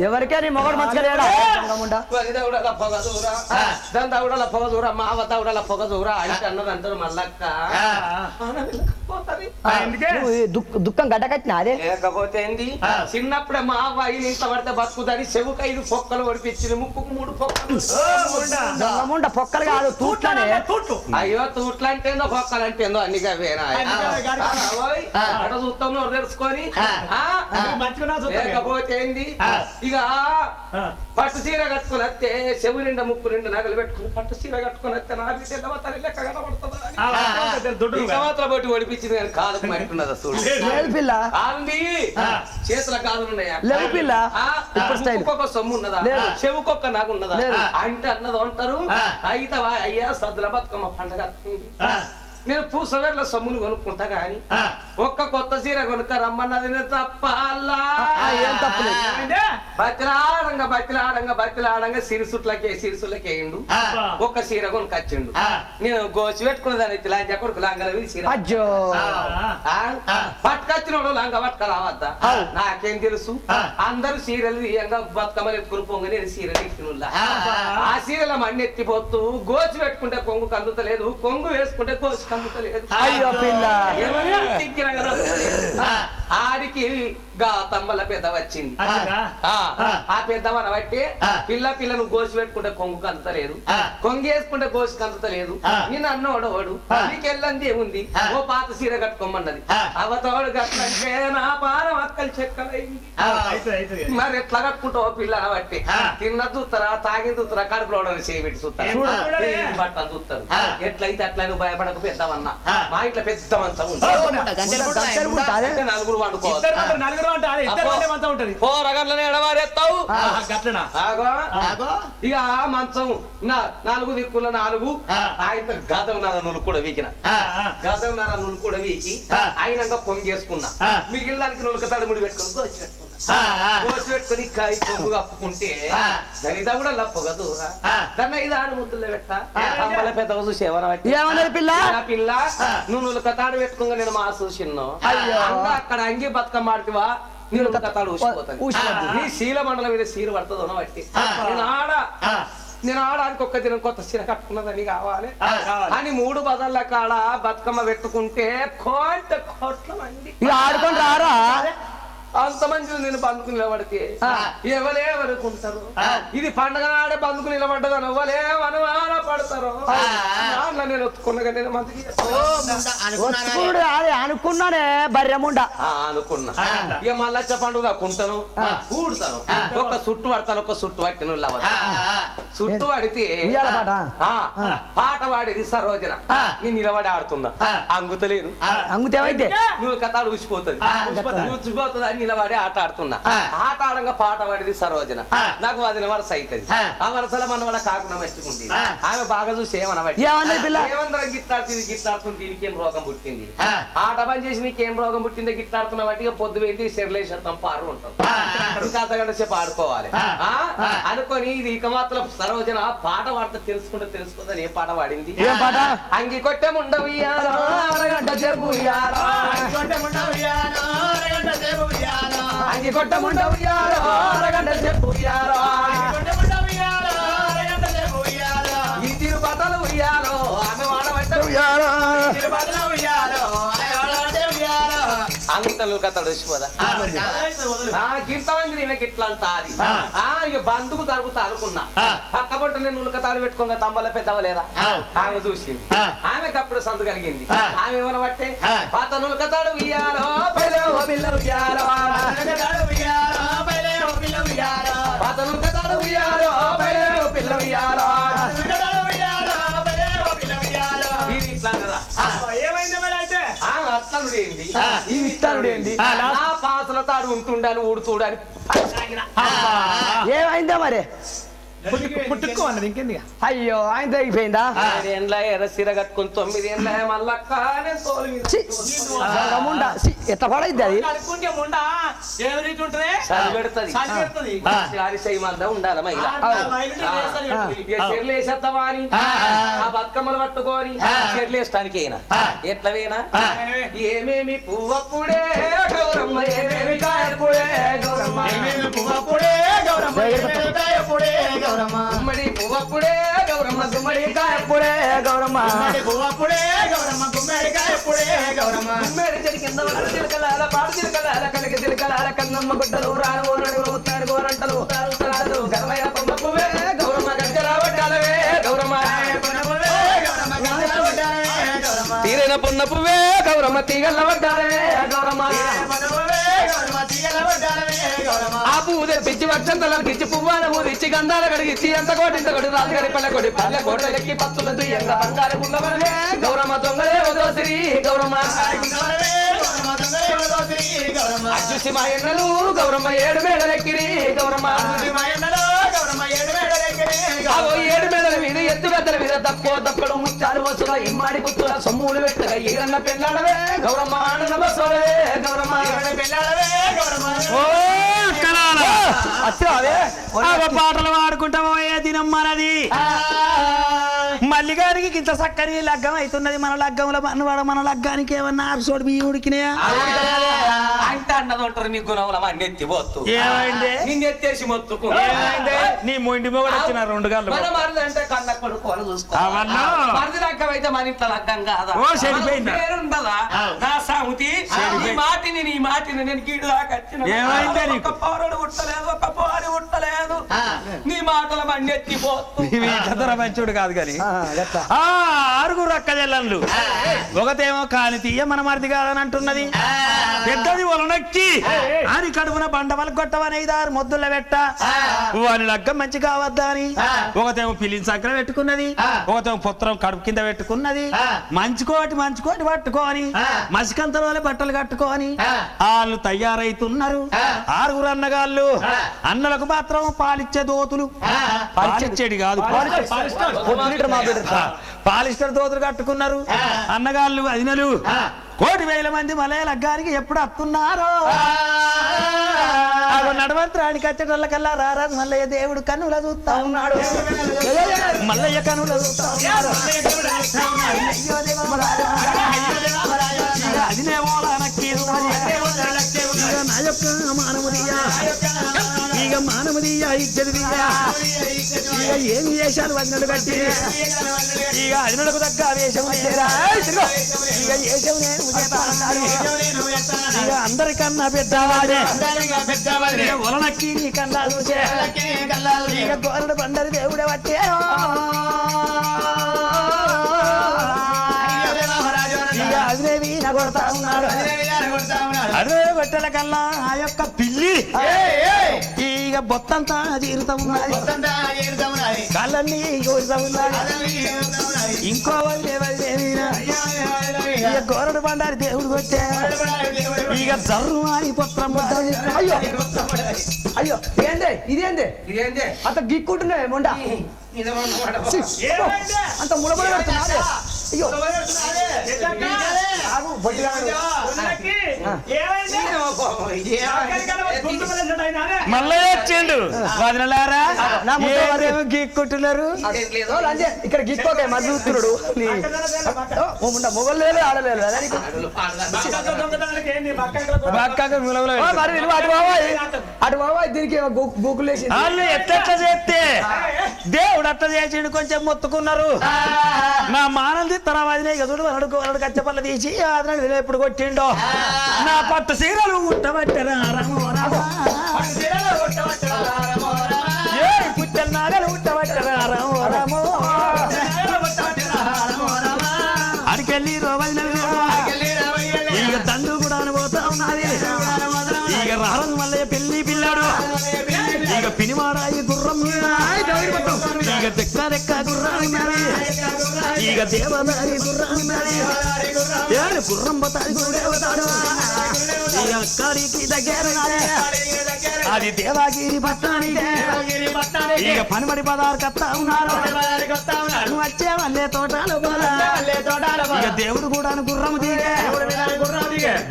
ఎవరికే నీ మొగడు మంచిగా పొగ దూరా మావత పొగ దూరా అంటే అన్నది అంటారు మల్లక్క చచ్చిపోతుంది ఎందుకే నువ్వు ఈ దుఃఖం గడ్డకట్టినా అదే లేకపోతే ఏంది చిన్నప్పుడే మా అవ్వాయి ఇంత పడితే బతుకుదని చెవుకు 5 పొక్కలు ఒడిపించింది ముక్కుకు 3 పొక్కలు దొంగముండ పొక్కలు కాదు తూట్లనే అయ్యో తూట్లు అంటే ఏందో పొక్కలు అంటే ఏందో అన్ని వేనా అక్కడ చూస్తాం నోరు తెలుసుకొని లేకపోతే ఏంది ఇక పట్టు చీర కట్టుకుని వస్తే చెవు నిండా ముక్కు నిండా నగలు పెట్టుకుని పట్టు చీర కట్టుకుని వస్తే నా బిడ్డ తల్లి లెక్క కనబడుతుంది సంవత్సరం బట్టి ఒడిపించింది కానీ కాదు మట్టున్నదా చూడు లేదు పిల్ల కాదు చేతుల కాదు ఉన్నాయా లేదు పిల్ల ముక్కొక్క సొమ్ము ఉన్నదా చెవుకొక్క నాకు ఉన్నదా అంటే అన్నది అంటారు అయితే అయ్యా సద్దుల బతుకమ్మ పండగ నేను పూసవేళ్ళ సొమ్ములు కొనుక్కుంటా గాని ఒక్క కొత్త చీర కొనుక్క రమ్మన్నది తప్ప ఏం తప్పలేదు బతిలాడంగా సిరుసులకేయండు ఒక్క చీర కొనుకొచ్చిండు నేను గోచి పెట్టుకున్నదాన్ని లాంజా కొడుకు లంగల చీర అజ్జో పట్టుకొచ్చినోడు లంగ పట్టుక రావద్దా నాకేం తెలుసు అందరూ చీరలు తీయంగా బతుకమ్మలు ఎత్తుకుని పొంగ నేను చీరలు ఎత్తుకున్నా ఆ చీరల మಣ್ಣి ఎత్తిపోతూ గోచి పెట్టుకుంటే కొంగు కందుతలేదు కొంగు వేసుకుంటే గోచి కందుతలేదు అయ్యో పిల్ల ఆడికి గా తమ్మల పెద్ద వచ్చింది ఆ పెద్దవన బట్టి పిల్లను గోసి పెట్టుకుంటే కొంగు కంతలేదు కొంగు వేసుకుంటే గోసి కంతలేదు నిన్ను అన్నోడవాడు నీకెళ్ళంది ఏముంది ఓ పాత చీర కట్టుకోమన్నది అవతోడు కట్టంటే నా పానం అక్కలు చెక్కలైంది మరి ఎట్లా కట్టుకుంటావు పిల్లని బట్టి తిన్న చూస్తారా తాగిన చూస్తారా కడుపులో చేయబెట్టి చూస్తారా బట్టలు చూస్తారు ఎట్లయితే అట్లా నువ్వు భయపడక పెద్దవన్నా మా ఇంట్లో పెద్ద మంచం ఉంది నలుగురు వండుకోవాలి పోరగట్లనే ఎడవారేస్తావు ఇక మంచం 4 దిక్కుల 4 ఆయన గదవున్నర నువ్వు కూడా వీకిన గదవున్నర నువ్వు కూడా వీకి ఆయనంగా పొంగేసుకున్నా మిగిలిన నువ్వు తడిముడి పెట్టుకుని గోచి పెట్టుకుని కాయ పొంగు కప్పుకుంటే దరిదా కూడా లప్పగదు దాన్ని 5 ఆడు ముద్దుల్లో పెట్ట అమ్మల పెద్దగా చూసి ఎవరు పిల్ల పిల్ల నువ్వు కతాడు పెట్టుకుని నేను మా చూసిన్నో అక్కడ అంగి బతుకమ్మ ఆడుతువా నేను కతాడు ఊసిపోతాను నీ శీల మండలం మీద సీరు పడుతుందో బట్టి నేను ఆడానికి ఒక్క దినం కొత్త చీర కట్టుకున్నదని కావాలి అని 3 బజార్ల కాడ బతుకమ్మ పెట్టుకుంటే కోట్ల మంది ఆడుకొని రారా అంతమంది నేను బంధుకు నిలబడితే ఎవరే వరకుంటారు ఇది పండగ నాడే బంధుకు నిలబడ్డదని ఎవరే అనుమాన పడతారు నేను ఒత్తుకున్నా నేను మందికి అనుకున్నానే బర్రెముండ అనుకున్నా ఇక మళ్ళీ పండుగ కుంటాను కూడతాను ఒక చుట్టు పడతాను ఒక చుట్టు పట్టిన చుట్టు పడితే పాట పాడేది సరోజన నేను నిలబడి ఆడుతున్నా అంగుతలేదు అంగుతేమైతే నువ్వు కథ ఊసిపోతుంది ఊసిపోతుంది నిలబడి ఆట ఆడుతున్నా ఆట ఆడంగా పాట పాడేది సరోజన నాకు 10 వరుస అవుతుంది ఆ వరుసలో మన వాళ్ళ కాకుండా మెచ్చుకుంది ఆమె బాగా చూసి ఏమనబట్టి ఏమందరం గిట్లాడుతుంది దీనికి ఏం రోగం పుట్టింది ఆట పని చేసి నీకేం రోగం పుట్టిందో గిట్లాడుతున్న బట్టి పొద్దు వెళ్ళి సెరలేసేద్దాం పారు ఉంటాం ఇంకా అర్ధగంట సేపు ఆడుకోవాలి అనుకొని ఇది ఇక మాత్రం సరోజన పాట పాడితే తెలుసుకుందని ఏ పాట పాడింది అంగి కొట్టే ఉండవు అంగి కొట్టముండ ఉయ్యాలో అరగంట చెప్పు ఉయ్యాలో ఈ తిరుపతలు ఉయ్యాలో ఆమె వాడబట్ట ఉయ్యాలో అంతలు కథ వచ్చిపోదా గింతమంది నేను ఇట్లా అంటాది ఇక బంధుకు తరుగుతా అనుకున్నా పక్క పొట్ట నేను ఉలకతాడు పెట్టుకున్న తమ్మల పెద్దవలేదా ఆమె చూసింది ఆమెకి అప్పుడు సందు కలిగింది ఆమె ఏమన్నా బట్టే పాత నులకతాడు ఉయ్యాలో ఉయ్యాలో పాత నులకతాడు ఉయ్యాలో పిల్ల ఉయ్యాలో పాసల తాడు ఉంటుండని ఊడుతూడని ఏమైందా మరి పుట్టుకో అన్నది ఇంకేంది అయ్యో ఆయన తగ్గిపోయిందా 7 ఏండ్ల ఎర్ర సీర కట్టుకుని 9 ఏండ్ల మళ్ళీ ఎట్లా పడైద్ది అది ఉండాలి మహిళ చెర్లు వేసేద్దామా అని ఆ బతుకమ్మలు పట్టుకొని చెర్లు వేసడానికి అయినా ఎట్లా వేనా ఏమేమి పువ్వప్పుడే గౌరమ్మ ఏమేమి కాయప్పుడే గౌరమ్మ ఏమేమి పువ్వప్పుడే గౌరమ్మ కాయప్పుడే గుమ్మడి పువ్వప్పుడే గౌరమ్మ గుమ్మడి కాయప్పుడే గౌరమ్మ పువ్వప్పుడే గౌరమ్మ గుమ్మడి చెట్టు కింద ఉన్న చిలకలాల పాడు చిలకలాల కనక చిలకలాల కన్నమ్మ గుడ్డలు రాను నడుగులు ఉత్తారు గోరంటలు గర్వయ్య పొమ్మ పువ్వే గౌరమ్మ గజ్జల వడ్డాలవే గౌరమ్మ తీరైన పొన్న పువ్వే గౌరమ్మ తీగల్ల వడ్డాలవే గౌరమ్మ ఆ పువ్వు తెప్పించి వచ్చంతలకి ఇచ్చి పువ్వాన ఊదిచ్చి గంధాల కడిగిచ్చి ఎంత కోటి ఇంత కొడి రాజు గడి పల్లె కోటలెక్కి పత్తుల దుయ్యంగా బంగారు గుండవలే గౌరమ్మ దొంగలే వదోసిరి గౌరమ్మ అచ్చుసి మా ఎన్నలు గౌరమ్మ 7 మేడలెక్కిరి గౌరమ్మ 7 మేడల మీద ఎత్తు పెద్దల మీద తప్పడు ముచ్చాలు వస్తున్న ఇమ్మాడి పుత్తుల సొమ్ములు పెట్టగా ఈరన్న పెళ్ళాడవే గౌరమ్మ ఆనంద బసోలే గౌరమ్మ పాటలు పాడుకుంటామో ఏ దినం మనది మల్లిగారికి ఇంత చక్కని లగ్గం అవుతున్నది మన లగ్గంలో మనవాడ మన లగ్గానికి ఏమన్నా ఆర్సోడు బియ్యం ఉడికినాయా అంటే అన్నదంటారు నీ గుణంలో నెత్తి పోతు ఏమైంది నిన్ను ఎత్తేసి మొత్తుకు నీ మొండి మొగడు వచ్చిన 2 గంటలు మన మరిది అంటే కన్న కొడుకోవాలి చూసుకో అవన్నా మరిది లగ్గం అయితే మన ఇంట్లో లగ్గం కాదా ఓ చెడిపోయిందా పేరుండదా నా సాముతి నీ మాటిని నేను కీడు దాకా ఏమైంది నీకు? ఒక పౌరుడు ఉట్టలేదు ఒక పోరి ఉట్టలేదు నీ మాటల మండి ఎత్తిపోతు మంచోడు కాదు కానీ 6 అక్క చెల్లెళ్ళు ఒకతేమో కాని తీయ మన మరిది కాదని అంటున్నది పెద్దది ఒలనక్కి అని కడుపున బండవలు కొట్టవని 5-6 మొద్దుల పెట్ట వాని లగ్గం మంచి కావద్దా అని ఒకతేమో పిల్లిని సక్కర పెట్టుకున్నది ఒకతేమో పుత్రం కడుపు కింద పెట్టుకున్నది మంచుకోటి పట్టుకోని మసికంతలో బట్టలు కట్టుకొని వాళ్ళు తయారైతున్నారు 6 అన్నగాళ్ళు అన్నలకు మాత్రం పాలిచ్చే దోతులు పాలిచ్చేది కాదు పాలిస్టర్ దోతులు కట్టుకున్నారు అన్నగాళ్ళు అదినలు 1,000 మంది మలయ లగ్గానికి ఎప్పుడు వస్తున్నారో నడవంతరానికి వచ్చేటోళ్ళకల్లా రారాజు మల్లయ్య దేవుడు కన్నుల చూస్తా ఉన్నాడు మల్లయ్య కన్నుల చూస్తా ఉన్నాడు అదినేమో నా యొక్క మానవుడియా ఇక మానవుడియా ఇద్దరిదియా ఇక ఏమి వేషాలు వన్నడు కట్టి ఇక అదినకు తగ్గ వేషం లేరా ఇక వేషం నేను ఇక అందరికన్నా పెద్దవాడే ఒలనక్కి నీ కన్నా చూసే ఇక గోరడు బండరి దేవుడే పట్టే ఇక అదినేవి నా కొడతా ఉన్నాడు అదే గొట్టెల కల్లా ఆ యొక్క పిల్లి ఇక బొత్తంతా తీరుతా ఉన్నది కళ్ళన్నీ కోరుతా ఉన్నది ఇంకో ఇక గోరడు బండారి దేవుడు కొట్టే ఇక జర్రు అని పుత్రం అయ్యో అయ్యో ఏందే ఇదేందే అంత గిక్కుంటున్నాయి మొండ అంత ముడబడి పెడుతున్నాడే అయ్యో మల్లయ్య వచ్చిండు వదినలారా గీక్కుంటున్నారు ఇక్కడ గిక్కోకే మరి చూస్తున్నాడు మొగలు లేదు ఆడలేదు అటు బాబా దీనికి గోకులేసి వాళ్ళు ఎట్లా చేస్తే దేవుడు అట్లా చేసిండు కొంచెం మొత్తుకున్నారు నా మానలు తీస్తారా వదిలే చూడు వరడు కచ్చపల్ల తీసి అతను ఎప్పుడు కొట్టిండో నా పట్టు సీరలు ఉట్టబట్టరా పుట్టలు నాగలు ఉట్టబట్టరా రామో అడికెళ్ళి ఇక తండ్రి కూడా పోతా ఉన్నది ఇక రారదు మల్లయ్య పెళ్లి పిల్లాడు ఇక పినివాడాయి గుర్రం ఇక రెక్క గుర్రం ఉన్నది ఇక దేవదారి గుర్రం ఉన్నది గుర్రం పోతాడు గురుదేవతాడు ఇక అక్కడికి దగ్గర అది దేవాగిరి పట్టానికి ఇక పనిబడి పదారు కత్తా ఉన్నారు వచ్చే వల్లే తోటాలు ఇక దేవుడు కూడా గుర్రము దిగే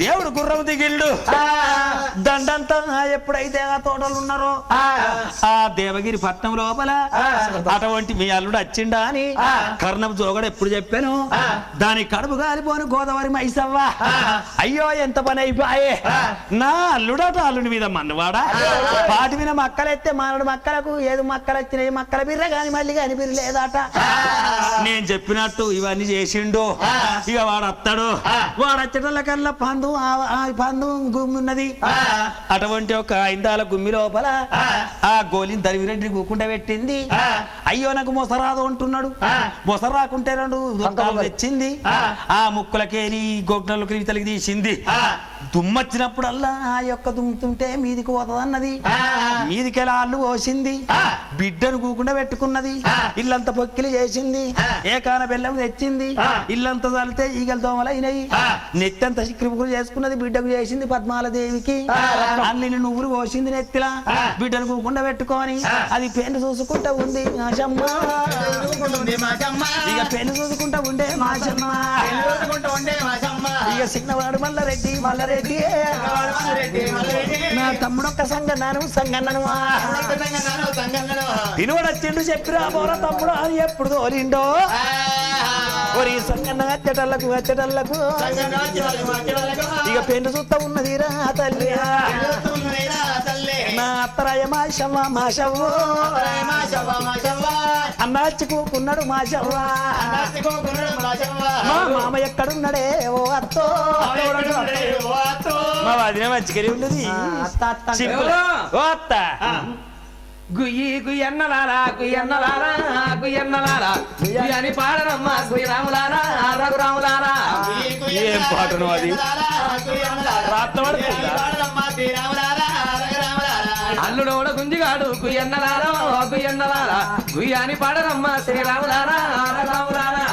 దేవుడు గుర్రం దిగిల్డు దండంతా ఎప్పుడైతే ఆ తోటలు ఉన్నారో ఆ దేవగిరి పట్నం లోపల అటువంటి మీ అల్లుడు వచ్చిండా అని కర్ణం జోగడు ఎప్పుడు చెప్పాను దాని కడుపు గాలిపోను గోదావరి మైసవ్వ అయ్యో ఎంత పని అయిపోయే నా అల్లుడట అల్లుడి మీద మన్నవాడా పాటి మీద మక్కలెత్తే మానడు మక్కలకు ఏది మక్కలు వచ్చినాయి మక్కల బిర్ర గాని మళ్ళీ కాని బిర్ర లేదట నేను చెప్పినట్టు ఇవన్నీ చేసిండు ఇక వాడు వస్తాడు వాడు వచ్చేటల్లకల్లా పందు పందు గుమ్మి ఉన్నది అటువంటి ఒక ఐదాల గుమ్మి లోపల ఆ గోలిని తరివిరెడ్డి కూకుండా పెట్టింది అయ్యో నాకు మొసరాదు అంటున్నాడు మొసరు రాకుంటే రెండు తెచ్చింది ఆ ముక్కులకేరి గొడ్డలు క్రీతలకి తీసింది దుమ్మొచ్చినప్పుడల్లా ఆ యొక్క దుమ్ముతుంటే మీదికి పోతుంది అన్నది మీదికెలా అల్లు పోసింది బిడ్డను కూకుండా పెట్టుకున్నది ఇల్లంతా పొక్కిలి చేసింది ఏకాన బెల్లం తెచ్చింది ఇల్లంతా చల్లితే ఈగల దోమలు అయినాయి నెత్తంతా చిక్కిపుకులు చేసుకున్నది బిడ్డకు చేసింది పద్మాలదేవికి అల్లిని నువ్వులు పోసింది నెత్తిలా బిడ్డను కూకుండా పెట్టుకొని అది పెన్ను చూసుకుంటా ఉంది మాషమ్మ ఇక పెన్ను చూసుకుంటా ఉండే మాషమ్మ ఇక చిన్నవాడు మల్లారెడ్డి నా తమ్ముడొక్క సంగన్నాను తినువాడు వచ్చిండు చెప్పిరా పోరా తమ్ముడు అని ఎప్పుడు తోలిండో ఒరి సంగన్న వచ్చేటల్లకు ఇక పెన్ను చూస్తా ఉన్నదిరా తల్లి నా అత్తరాయ మాషవ్వ అన్నాచుకున్నాడు మాషవ్వ మా మామ ఎక్కడున్నాడే ఓ అత్తో మా వదిన మంచిగానే ఉన్నది ఓ అత్త గుయ్యన్నలారా గుయ్యని పాడనమ్మా గుయ్యరాములారా రఘురాములారా ఏం పాటను అది అల్లుడోడ గుంజిగాడు గుయ్యన్నలారా గుయ్యని పాడనమ్మా శ్రీరాములారా రఘురాములారా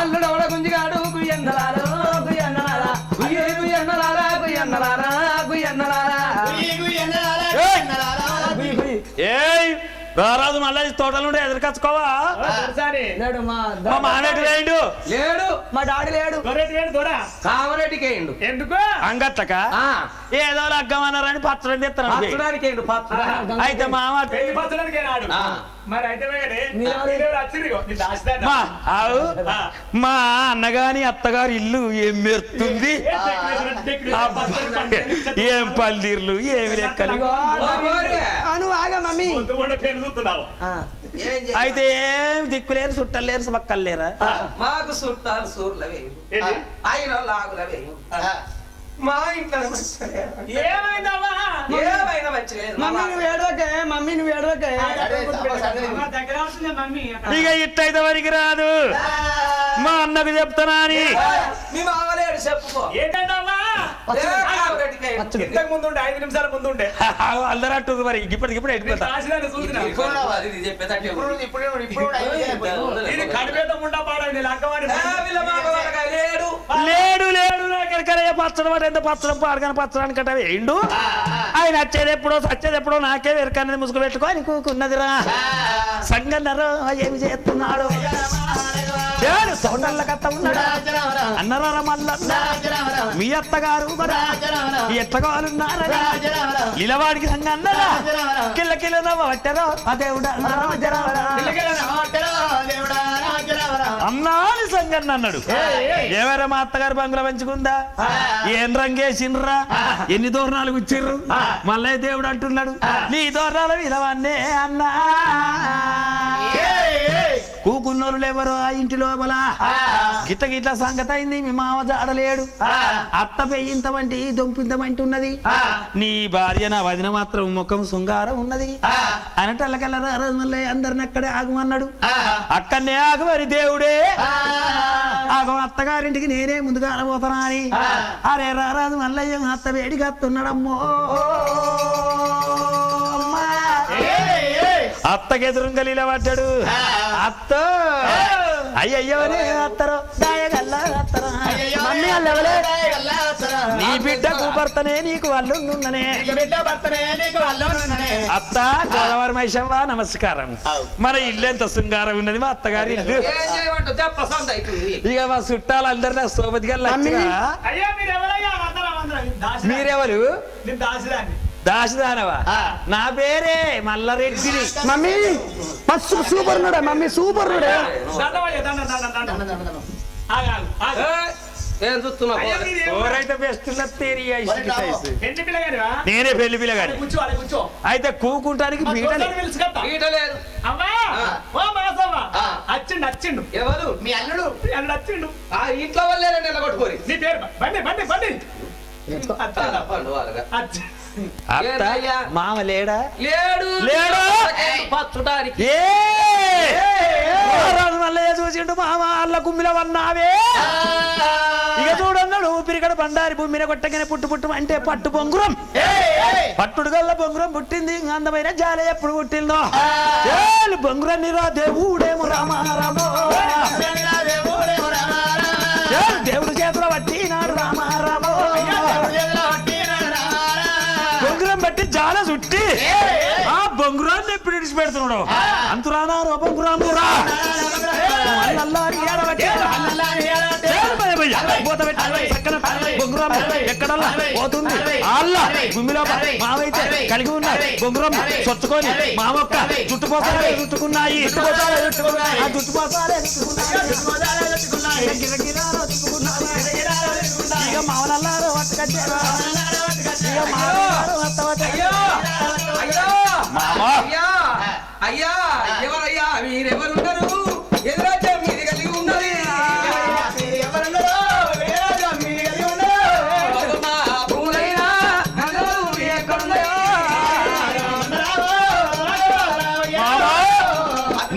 అల్లుడోడ గుంజిగాడు గుయ్యన్నలారా ఏయ్ రారాజు మళ్ళీ తోటలుంటే ఎదురుకచ్చుకోవా మా మానేటి లేడు మా డాడీ లేడు కామరెడ్డికి వేయండు ఎందుకు అంగట్లక ఏదో లగ్గమన్నారని పచ్చడి తెస్తాను అయితే మామ పెళ్లి పచ్చడానికి రాడు మరి అయితే మా అన్నగాని అత్తగారి ఇల్లు ఏం మెరుతుంది ఏం పల్లీర్లు ఏమి లెక్కలు మమ్మీ అయితే ఏం దిక్కులేరు చుట్టలేరు పక్కలు లేరా మాకు చుట్టాలు సూర్లవే ఆయన లాగులవే మా ఇంట్లో ఏమైందమ్మా ఏమైనా మంచిగా మమ్మీ నువ్వు ఏడవకే మమ్మీ నువ్వు ఏడవకే ఇక ఇట్టయితే వరకు రాదు మా అన్నకు చెప్తానా అని మీ మామలేడు చెప్పుకో ఏంటమ్మా ఇంతకు ముందు 5 నిమిషాల ముందు ఉండే అందరూ అంటుంది మరి ఇప్పటికిప్పుడు ఎట్టిపోతా లేడు పచ్చడం అంటే ఎంత పచ్చడం పాడగానే పచ్చడానికి కట్ట వేయండు ఆయన వచ్చేది ఎప్పుడో సచ్చేది ఎప్పుడో నాకే వెరకన్నది ముసుగు పెట్టుకొని కూకున్నదిరా సంగన్నరో ఏమి చేస్తున్నాడు సౌండల్ల కట్ట ఉన్నాడు అన్నరా మల్లన్న మీ అత్తగారు ఎత్తగాలున్నారా ఇలవాడికి సంగన్నరా కిల్ల కిల్ల నవ్వ పట్టారో అదేవుడా అన్నాని సంగన్న అన్నాడు ఎవరా మా అత్తగారు బంగుల పెంచుకుందా ఏం రంగేసిండ్రా ఎన్ని దూరణాలు గుచ్చిర్రు మళ్ళీ దేవుడు అంటున్నాడు నీ దూరణాల విధవన్నే అన్నా కూకున్నోళ్ళు ఎవరు ఆ ఇంటి లోపల గిట్ట గిట్ల సంగతి అయింది మీ మామ జాడలేడు అత్త పెయ్యింతమంటి దొంపింతమంటి ఉన్నది నీ భార్య నా వదిన మాత్రం ముఖం శృంగారం ఉన్నది అనటల్లకల్లా మళ్ళీ అందరిని అక్కడే ఆగమన్నాడు అక్కడనే ఆగమని దేవుడే ఆగం అత్తగారింటికి నేనే ముందుగా అనబోతున్నా అని అరే రారాజు మల్లయ్య అత్త వేడిగా అత్తున్నాడమ్మో అత్తకెదురుగా నిలబడ్డాడు అత్త అయ్యయ్యోనే అత్తరు దాయగల్లా అత్తరు మమ్మీ లేవలే నీ బిడ్డకు భర్తనే నీకు అల్లుండున్ననే అత్త గోదావరి మైషవ్వ నమస్కారం. మన ఇల్లు ఎంత శృంగారం ఉన్నది మా అత్తగారి ఇల్లు. ఇక మా చుట్టాలు అందరు నా సోపతి గారు మీరెవరు? దాసిదానవా? నా పేరే మల్లారెడ్డిని. మమ్మీ మస్తు సూపర్ ఉన్నాడా మమ్మీ సూపర్ ఉన్నాడా ఏం చూస్తున్నావు ఎవరైతే బెస్ట్ నేనే పెళ్లి పిల్లగాని. అయితే కూకుంటానికి ఈటలేదు వచ్చిండు ఎవరు మీ అల్లుడు వచ్చిండు. ఆ ఇంట్లో వాళ్ళేనండి ఎలా కొట్టుకోరి నీ పేరు బండి బండి బండి అత్త మామ లేడా? లేడు లేడు పచ్చుటానికి ఏ మల్లయ్య చూసిండు మామ అల్ల కుమ్మిల వన్నావే. ఇక చూడన్నాడు ఊపిరికడ బండారి భూమిని కొట్టగానే పుట్టు పుట్టు అంటే పట్టు బొంగురం పట్టుడు గల్ల బొంగురం పుట్టింది. అందమైన జాలే ఎప్పుడు పుట్టిందో బొంగురం నిరా దేవుడేమో రామారామో దేవుడు చేతుల పట్టినాడు రామారామో బొంగురం బట్టి జాల చుట్టి ఆ బొంగురాన్ని ఎప్పుడు ఇడిచిపెడుతున్నాడు అంతురానా బొంగురామురా బొంగురం ఎక్కడల్లా పోతుంది అల్లా భూమిలో మావైతే కలిగి ఉన్నాయి బొంగురం చొచ్చుకొని మామొక్క చుట్టుపోసాలే చుట్టుకున్నాయి ఆ చుట్టుపోసాలే ఇక మావనల్లారు పట్టుకొచ్చారు ఇక మావనల్లారు అయ్యా ఎవరయ్యా మీరెవరున్నారు ఎదురాజ్యం మీది కలిగి ఉన్నది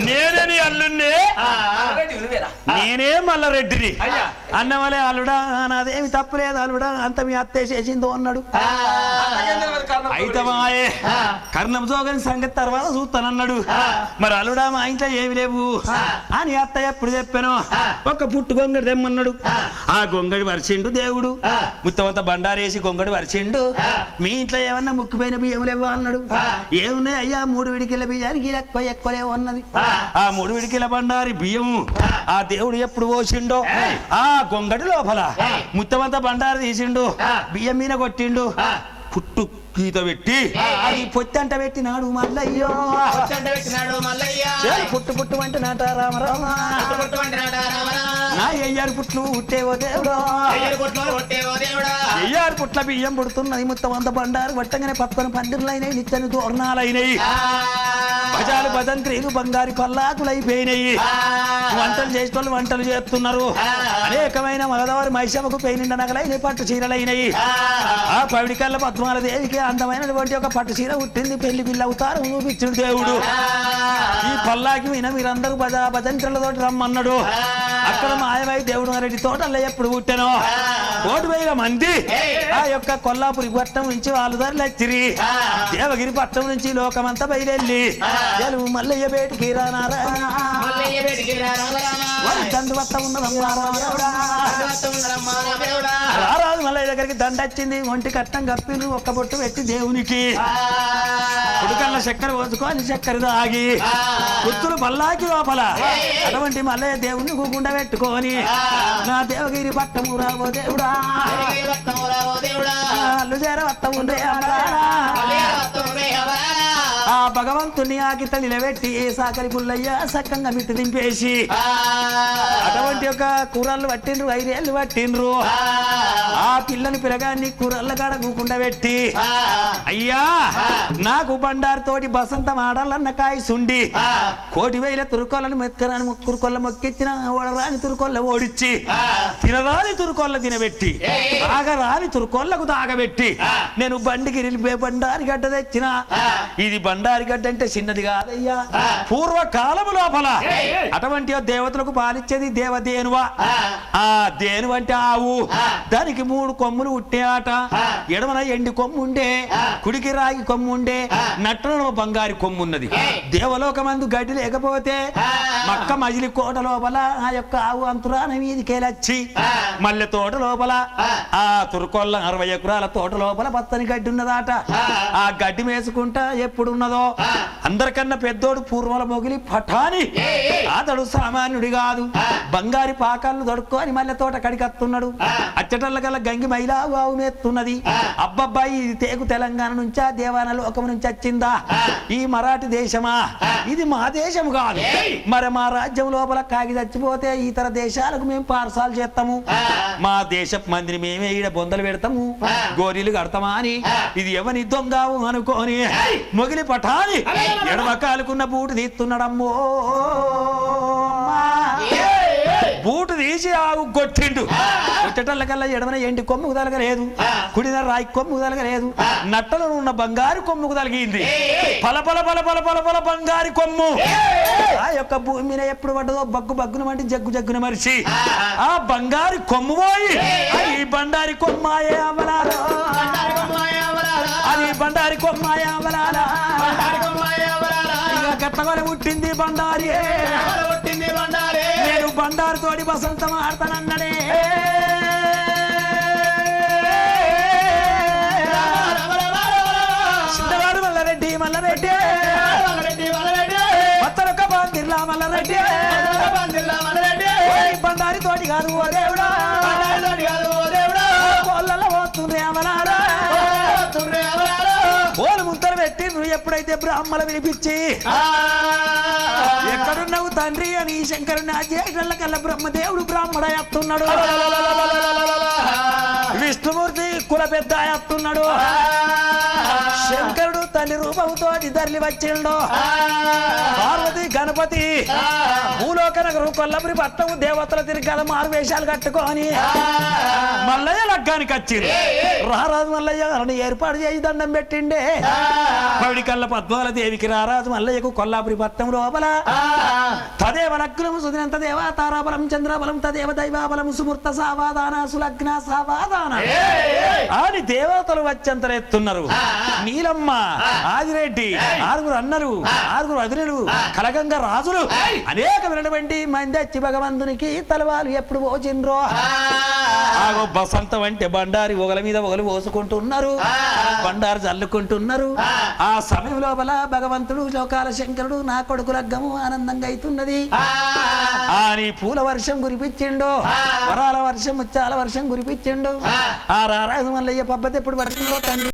నేనని అల్లున్నే నేనే మల్లారెడ్డిని అన్నవలే అల్లుడా నాదేమి తప్పులేదు అల్లుడా అంత మీ అత్తే చేసిందో అన్నాడు. అయితే మాయే కర్ణం జోగని సంగతి తర్వాత చూస్తానన్నాడు. మరి అల్లుడా మా ఇంట్లో ఏమి లేవు అని అత్త ఎప్పుడు చెప్పాను. ఒక పుట్టు గొంగడి తెమ్మన్నాడు. ఆ గొంగడి వరిచిండు దేవుడు ముత్తమంత బండారేసి గొంగడి వరిచిండు. మీ ఇంట్లో ఏమన్నా ముక్కిపోయిన బియ్యం లేవు అన్నాడు. ఏమున్నాయి అయ్యా 3 విడికిల బియ్యానికి ఎక్కువలే ఉన్నది. ఆ 3 విడికిల బండారి బియ్యం ఆ దేవుడు ఎప్పుడు పోసిండో ఆ గొంగడి లోపల ముత్తమంతా బండారు తీసిండు. బియ్యం మీద కొట్టిండు. పుట్టు గీత పెట్టి అది పొత్తంట పెట్టినాడు మల్లయ్యో పుట్టు పుట్టు అంటే నాట రామరామ నా ఎయ్యారు పుట్లు ఉట్టేవో దేవుడా ఎయ్యారు పుట్ల బియ్యం పుడుతున్నది. ముత్తమంత బండారు పట్టగానే పక్కన పందిర్లైనాయి నిత్తని తోరణాలైనాయి భజాలు భజంత్రీలు బంగారు పల్లాకులైపోయినాయి. వంటలు చేసేటోళ్ళు వంటలు చేస్తున్నారు. అనేకమైన మగదవారి మైసమ్మకు పెయినిండ నగలైన పట్టు చీరలైనయి. ఆ పవిడికల్ల పద్మాల దేవికి అందమైనటువంటి ఒక పట్టు చీర పుట్టింది. పెళ్లి పిల్ల అవుతారు చూపించుడు దేవుడు. ఈ పల్లాకి విన మీరందరూ భజంత్రులతో రమ్మన్నాడు. అక్కడ మాయమై దేవుడు రెడ్డి తోటల్లో ఎప్పుడు పుట్టానో 1,000 మంది ఆ యొక్క కొల్లాపురి పట్టణం నుంచి వాళ్ళు ధరలెచ్చిరి. దేవగిరి పట్టణం నుంచి లోకమంతా బయలుదేరి తెలుగు మల్లయ్య బేటికి దండు వత్త రారాజు మల్లయ్య దగ్గరికి దండ వచ్చింది. ఒంటి కట్టం కప్పిలు ఒక్క బొట్టు పెట్టి దేవునికి ఉడుకల్ల చక్కెర పోసుకొని చక్కెర తాగి పుత్తులు పల్లాకి లోపల అటువంటి మల్లయ్య దేవుని గుండ పెట్టుకొని నా దేవగిరి పట్టము రాబో దేవుడా అల్లు చేర వత్త ఉండే ఆ భగవంతుని ఆకిత నిలబెట్టి సాకరి పుల్లయ్య సక్కంగా మిట్టి దింపేసి అటువంటి ఒక కూరళ్ళు పట్టిండ్రు 5 ఏళ్ళు పట్టిండ్రు. ఆ పిల్లని పిల్లగాన్ని కూరళ్ళ కాడ కూకుండా పెట్టి అయ్యా నాకు బండారుతోటి బసంతం ఆడాలన్న కాయసుండి 1,000 తురుకోళ్ళని మెక్కరాని ముక్కురుకొల్ల మొక్కిచ్చిన ఓడరాని తురుకొల్ల ఓడిచ్చి తినరాని తురుకొల్ల తినబెట్టి తాగరాని తురుకొల్లకు తాగబెట్టి నేను బండికి బండారి గడ్డ తెచ్చిన ఇది బండ బండారి గడ్డ అంటే చిన్నది కాదయ్యా. పూర్వకాలము లోపల అటువంటి దేవతలకు పాలిచ్చేది దేవదేనువా. ఆ దేనువ అంటే ఆవు. దానికి 3 కొమ్ములు ఉట్టాట. ఎడమన ఎండి కొమ్ము ఉండే, కుడికి రాగి కొమ్ము ఉండే, నట్టన బంగారు కొమ్ము ఉన్నది. దేవలోకమందు గడ్డి లేకపోతే మక్క మజిలి కోట లోపల ఆ యొక్క ఆవు అంతురాన మీదికెళ్ళొచ్చి మల్లె తోట లోపల ఆ తురుకొల్ల 60 ఎకరాల తోట లోపల పచ్చని గడ్డి ఉన్నదాట. ఆ గడ్డి మేసుకుంటా ఎప్పుడున్నదో అందరికన్నా పెద్దోడు పూర్వల మొగిలి పఠాని. అతడు సామాన్యుడి కాదు. బంగారి పాకాలను దొడుక్కొని మల్లె తోట కడికత్తున్నాడు. అచ్చటల్ల గల గంగి మైలా వావు మేస్తున్నది. అబ్బబ్బాయి ఇది తేగు తెలంగాణ నుంచా దేవాన లోకం నుంచి వచ్చిందా? ఈ మరాఠీ దేశమా? ఇది మా దేశం కాదు. మరి మా రాజ్యం లోపల కాగి చచ్చిపోతే ఇతర దేశాలకు మేము పార్సాలు చేస్తాము. మా దేశపు మందిని మేమే ఈడ బొందలు పెడతాము, గోరీలు కడతామా అని ఇది ఎవని దొంగవు అనుకోని మొగిలి పఠాని ఎడమ కాలుకున్న బూటు తీస్తున్నాడమ్మో. బూటు తీసి ఆవు కొట్టిండు. కొట్టేటల్లకల్లా ఎడమన ఎండి కొమ్ముకు తలగలేదు, కుడిన రాయి కొమ్ముకు తలగలేదు, నట్టలో ఉన్న బంగారు కొమ్ముకు తలిగింది. పల పల పల పల పల పల బంగారు కొమ్ము ఆ యొక్క భూమి మీద ఎప్పుడు పడ్డదో బగ్గు బగ్గున వంటి జగ్గు జగ్గున మరిచి ఆ బంగారు కొమ్ము పోయి ఈ బండారి కొమ్మాయే అవలాలో, అది బండారి కొమ్మాయే అవలాలా. గట్టగొల పుట్టింది బండారి, నేను బండారు తోడి బసంతం ఆడతానన్నడే. చిన్నవాడు మల్లారెడ్డి మల్లారెడ్డి పత్తరొక్క బాందిర్లా మల్లారెడ్డి బండారి తోటి కాదు ఓ దేవుడా, కోళ్ళల్లో పోతుండ్రే అమలారా. ఓలు ముంతలు పెట్టి నువ్వు ఎప్పుడైతే బ్రాహ్మణ వినిపించి ఎక్కడున్నావు తండ్రి అని శంకరుని అధ్యక్షుల కల్లా బ్రహ్మదేవుడు బ్రాహ్మణ ఎత్తున్నాడు, విష్ణుమూర్తి కుల పెద్ద ఎత్తున్నాడు, శంకరుడు తల్లి రూపంతో తరలి వచ్చిండు, పార్వతి గణపతి భూలోకనగరు కొల్లపురి పట్టం దేవతల తిరిగి కదా మారు వేషాలు కట్టుకొని మల్లయ్య లగ్గానికి వచ్చింది. రారాజు మల్లయ్య గారిని ఏర్పాటు చేసి దండం పెట్టిండే. పవిడికల్ల పద్మాల దేవికి రారాజు మల్లయ్యకు కొల్లాపురి పట్టం లోపల తదేవ లగ్నము సుదినంత దేవ తారాబలం చంద్రబలం తదేవ దైవాబలం సుమూర్త సావాదాన సులగ్న సావాదాన అని దేవతలు వచ్చంతరెత్తున్నారు. నీలమ్మ, ఆదిరెడ్డి, 6 అన్నలు, 6 వదినలు, కలగంగ రాజులు అనేకమైనటువంటి మంది వచ్చి భగవంతునికి తలవాలు ఎప్పుడు పోచిండ్రో ఆగో బసంతం అంటే బండారి ఒకల మీద ఒకరు పోసుకుంటున్నారు, బండారు చల్లుకుంటున్నారు. ఆ సమయం లోపల భగవంతుడు లోకాల శంకరుడు నా కొడుకు లగ్గము ఆనందంగా అవుతున్నది అని పూల వర్షం కురిపించిండు, వరాల వర్షం ముత్యాల వర్షం కురిపించిండు. ఆ రారాజు మల్లయ్య పబ్బతి ఎప్పుడు పట్టుకుందో తండ్రి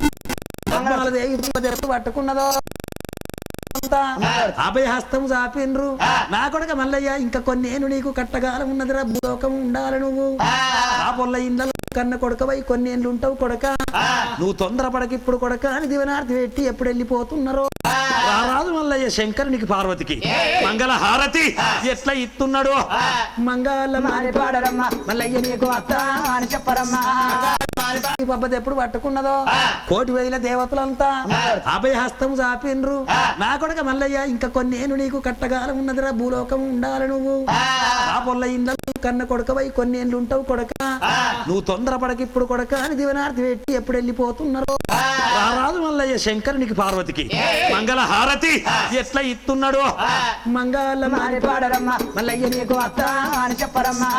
పట్టుకున్నదో అభయహస్తం చాపిండ్రు. నా కొడుక మల్లయ్య ఇంకా కొన్నేను నీకు కట్టగాలం ఉన్నది రా, భూలోకం ఉండాలి. నువ్వు ఆ పొల్ల ఇండ్ల కన్న కొడకవై కొన్నేళ్ళు ఉంటావు కొడక, నువ్వు తొందరపడకి ఇప్పుడు కొడక అని దివనార్తి పెట్టి ఎప్పుడు వెళ్ళిపోతున్నారో. రారాజు మల్లయ్య శంకరునికి పార్వతికి మంగళ హారతి ఎట్లా ఇస్తున్నాడు. మంగళ మారి పాడరమ్మా మల్లయ్య నీకు అత్త అని చెప్పరమ్మా. పబ్బతి ఎప్పుడు పట్టుకున్నదో 1,000 దేవతలంతా అభయహస్తం చాపిండ్రు. నా కొడక మల్లయ్య ఇంకా కొన్నేను నీకు కట్టగాలం ఉన్నది రా, భూలోకం ఉండాలి. నువ్వు ఆ పొల్ల ఇండ్ల కన్న కొడకవై కొన్నేళ్ళు ఉంటావు కొడక, నువ్వు తొందరపడకి ఇప్పుడు కొడక అని దివనార్తి పెట్టి ఎప్పుడు వెళ్ళిపోతున్నారో. రారాజు మల్లయ్య శంకరునికి పార్వతికి మంగళ హారతి ఎట్లా ఇస్తున్నాడు. మంగళ మారి పాడరమ్మా మల్లయ్య నీకు అత్త అని చెప్పరమ్మా.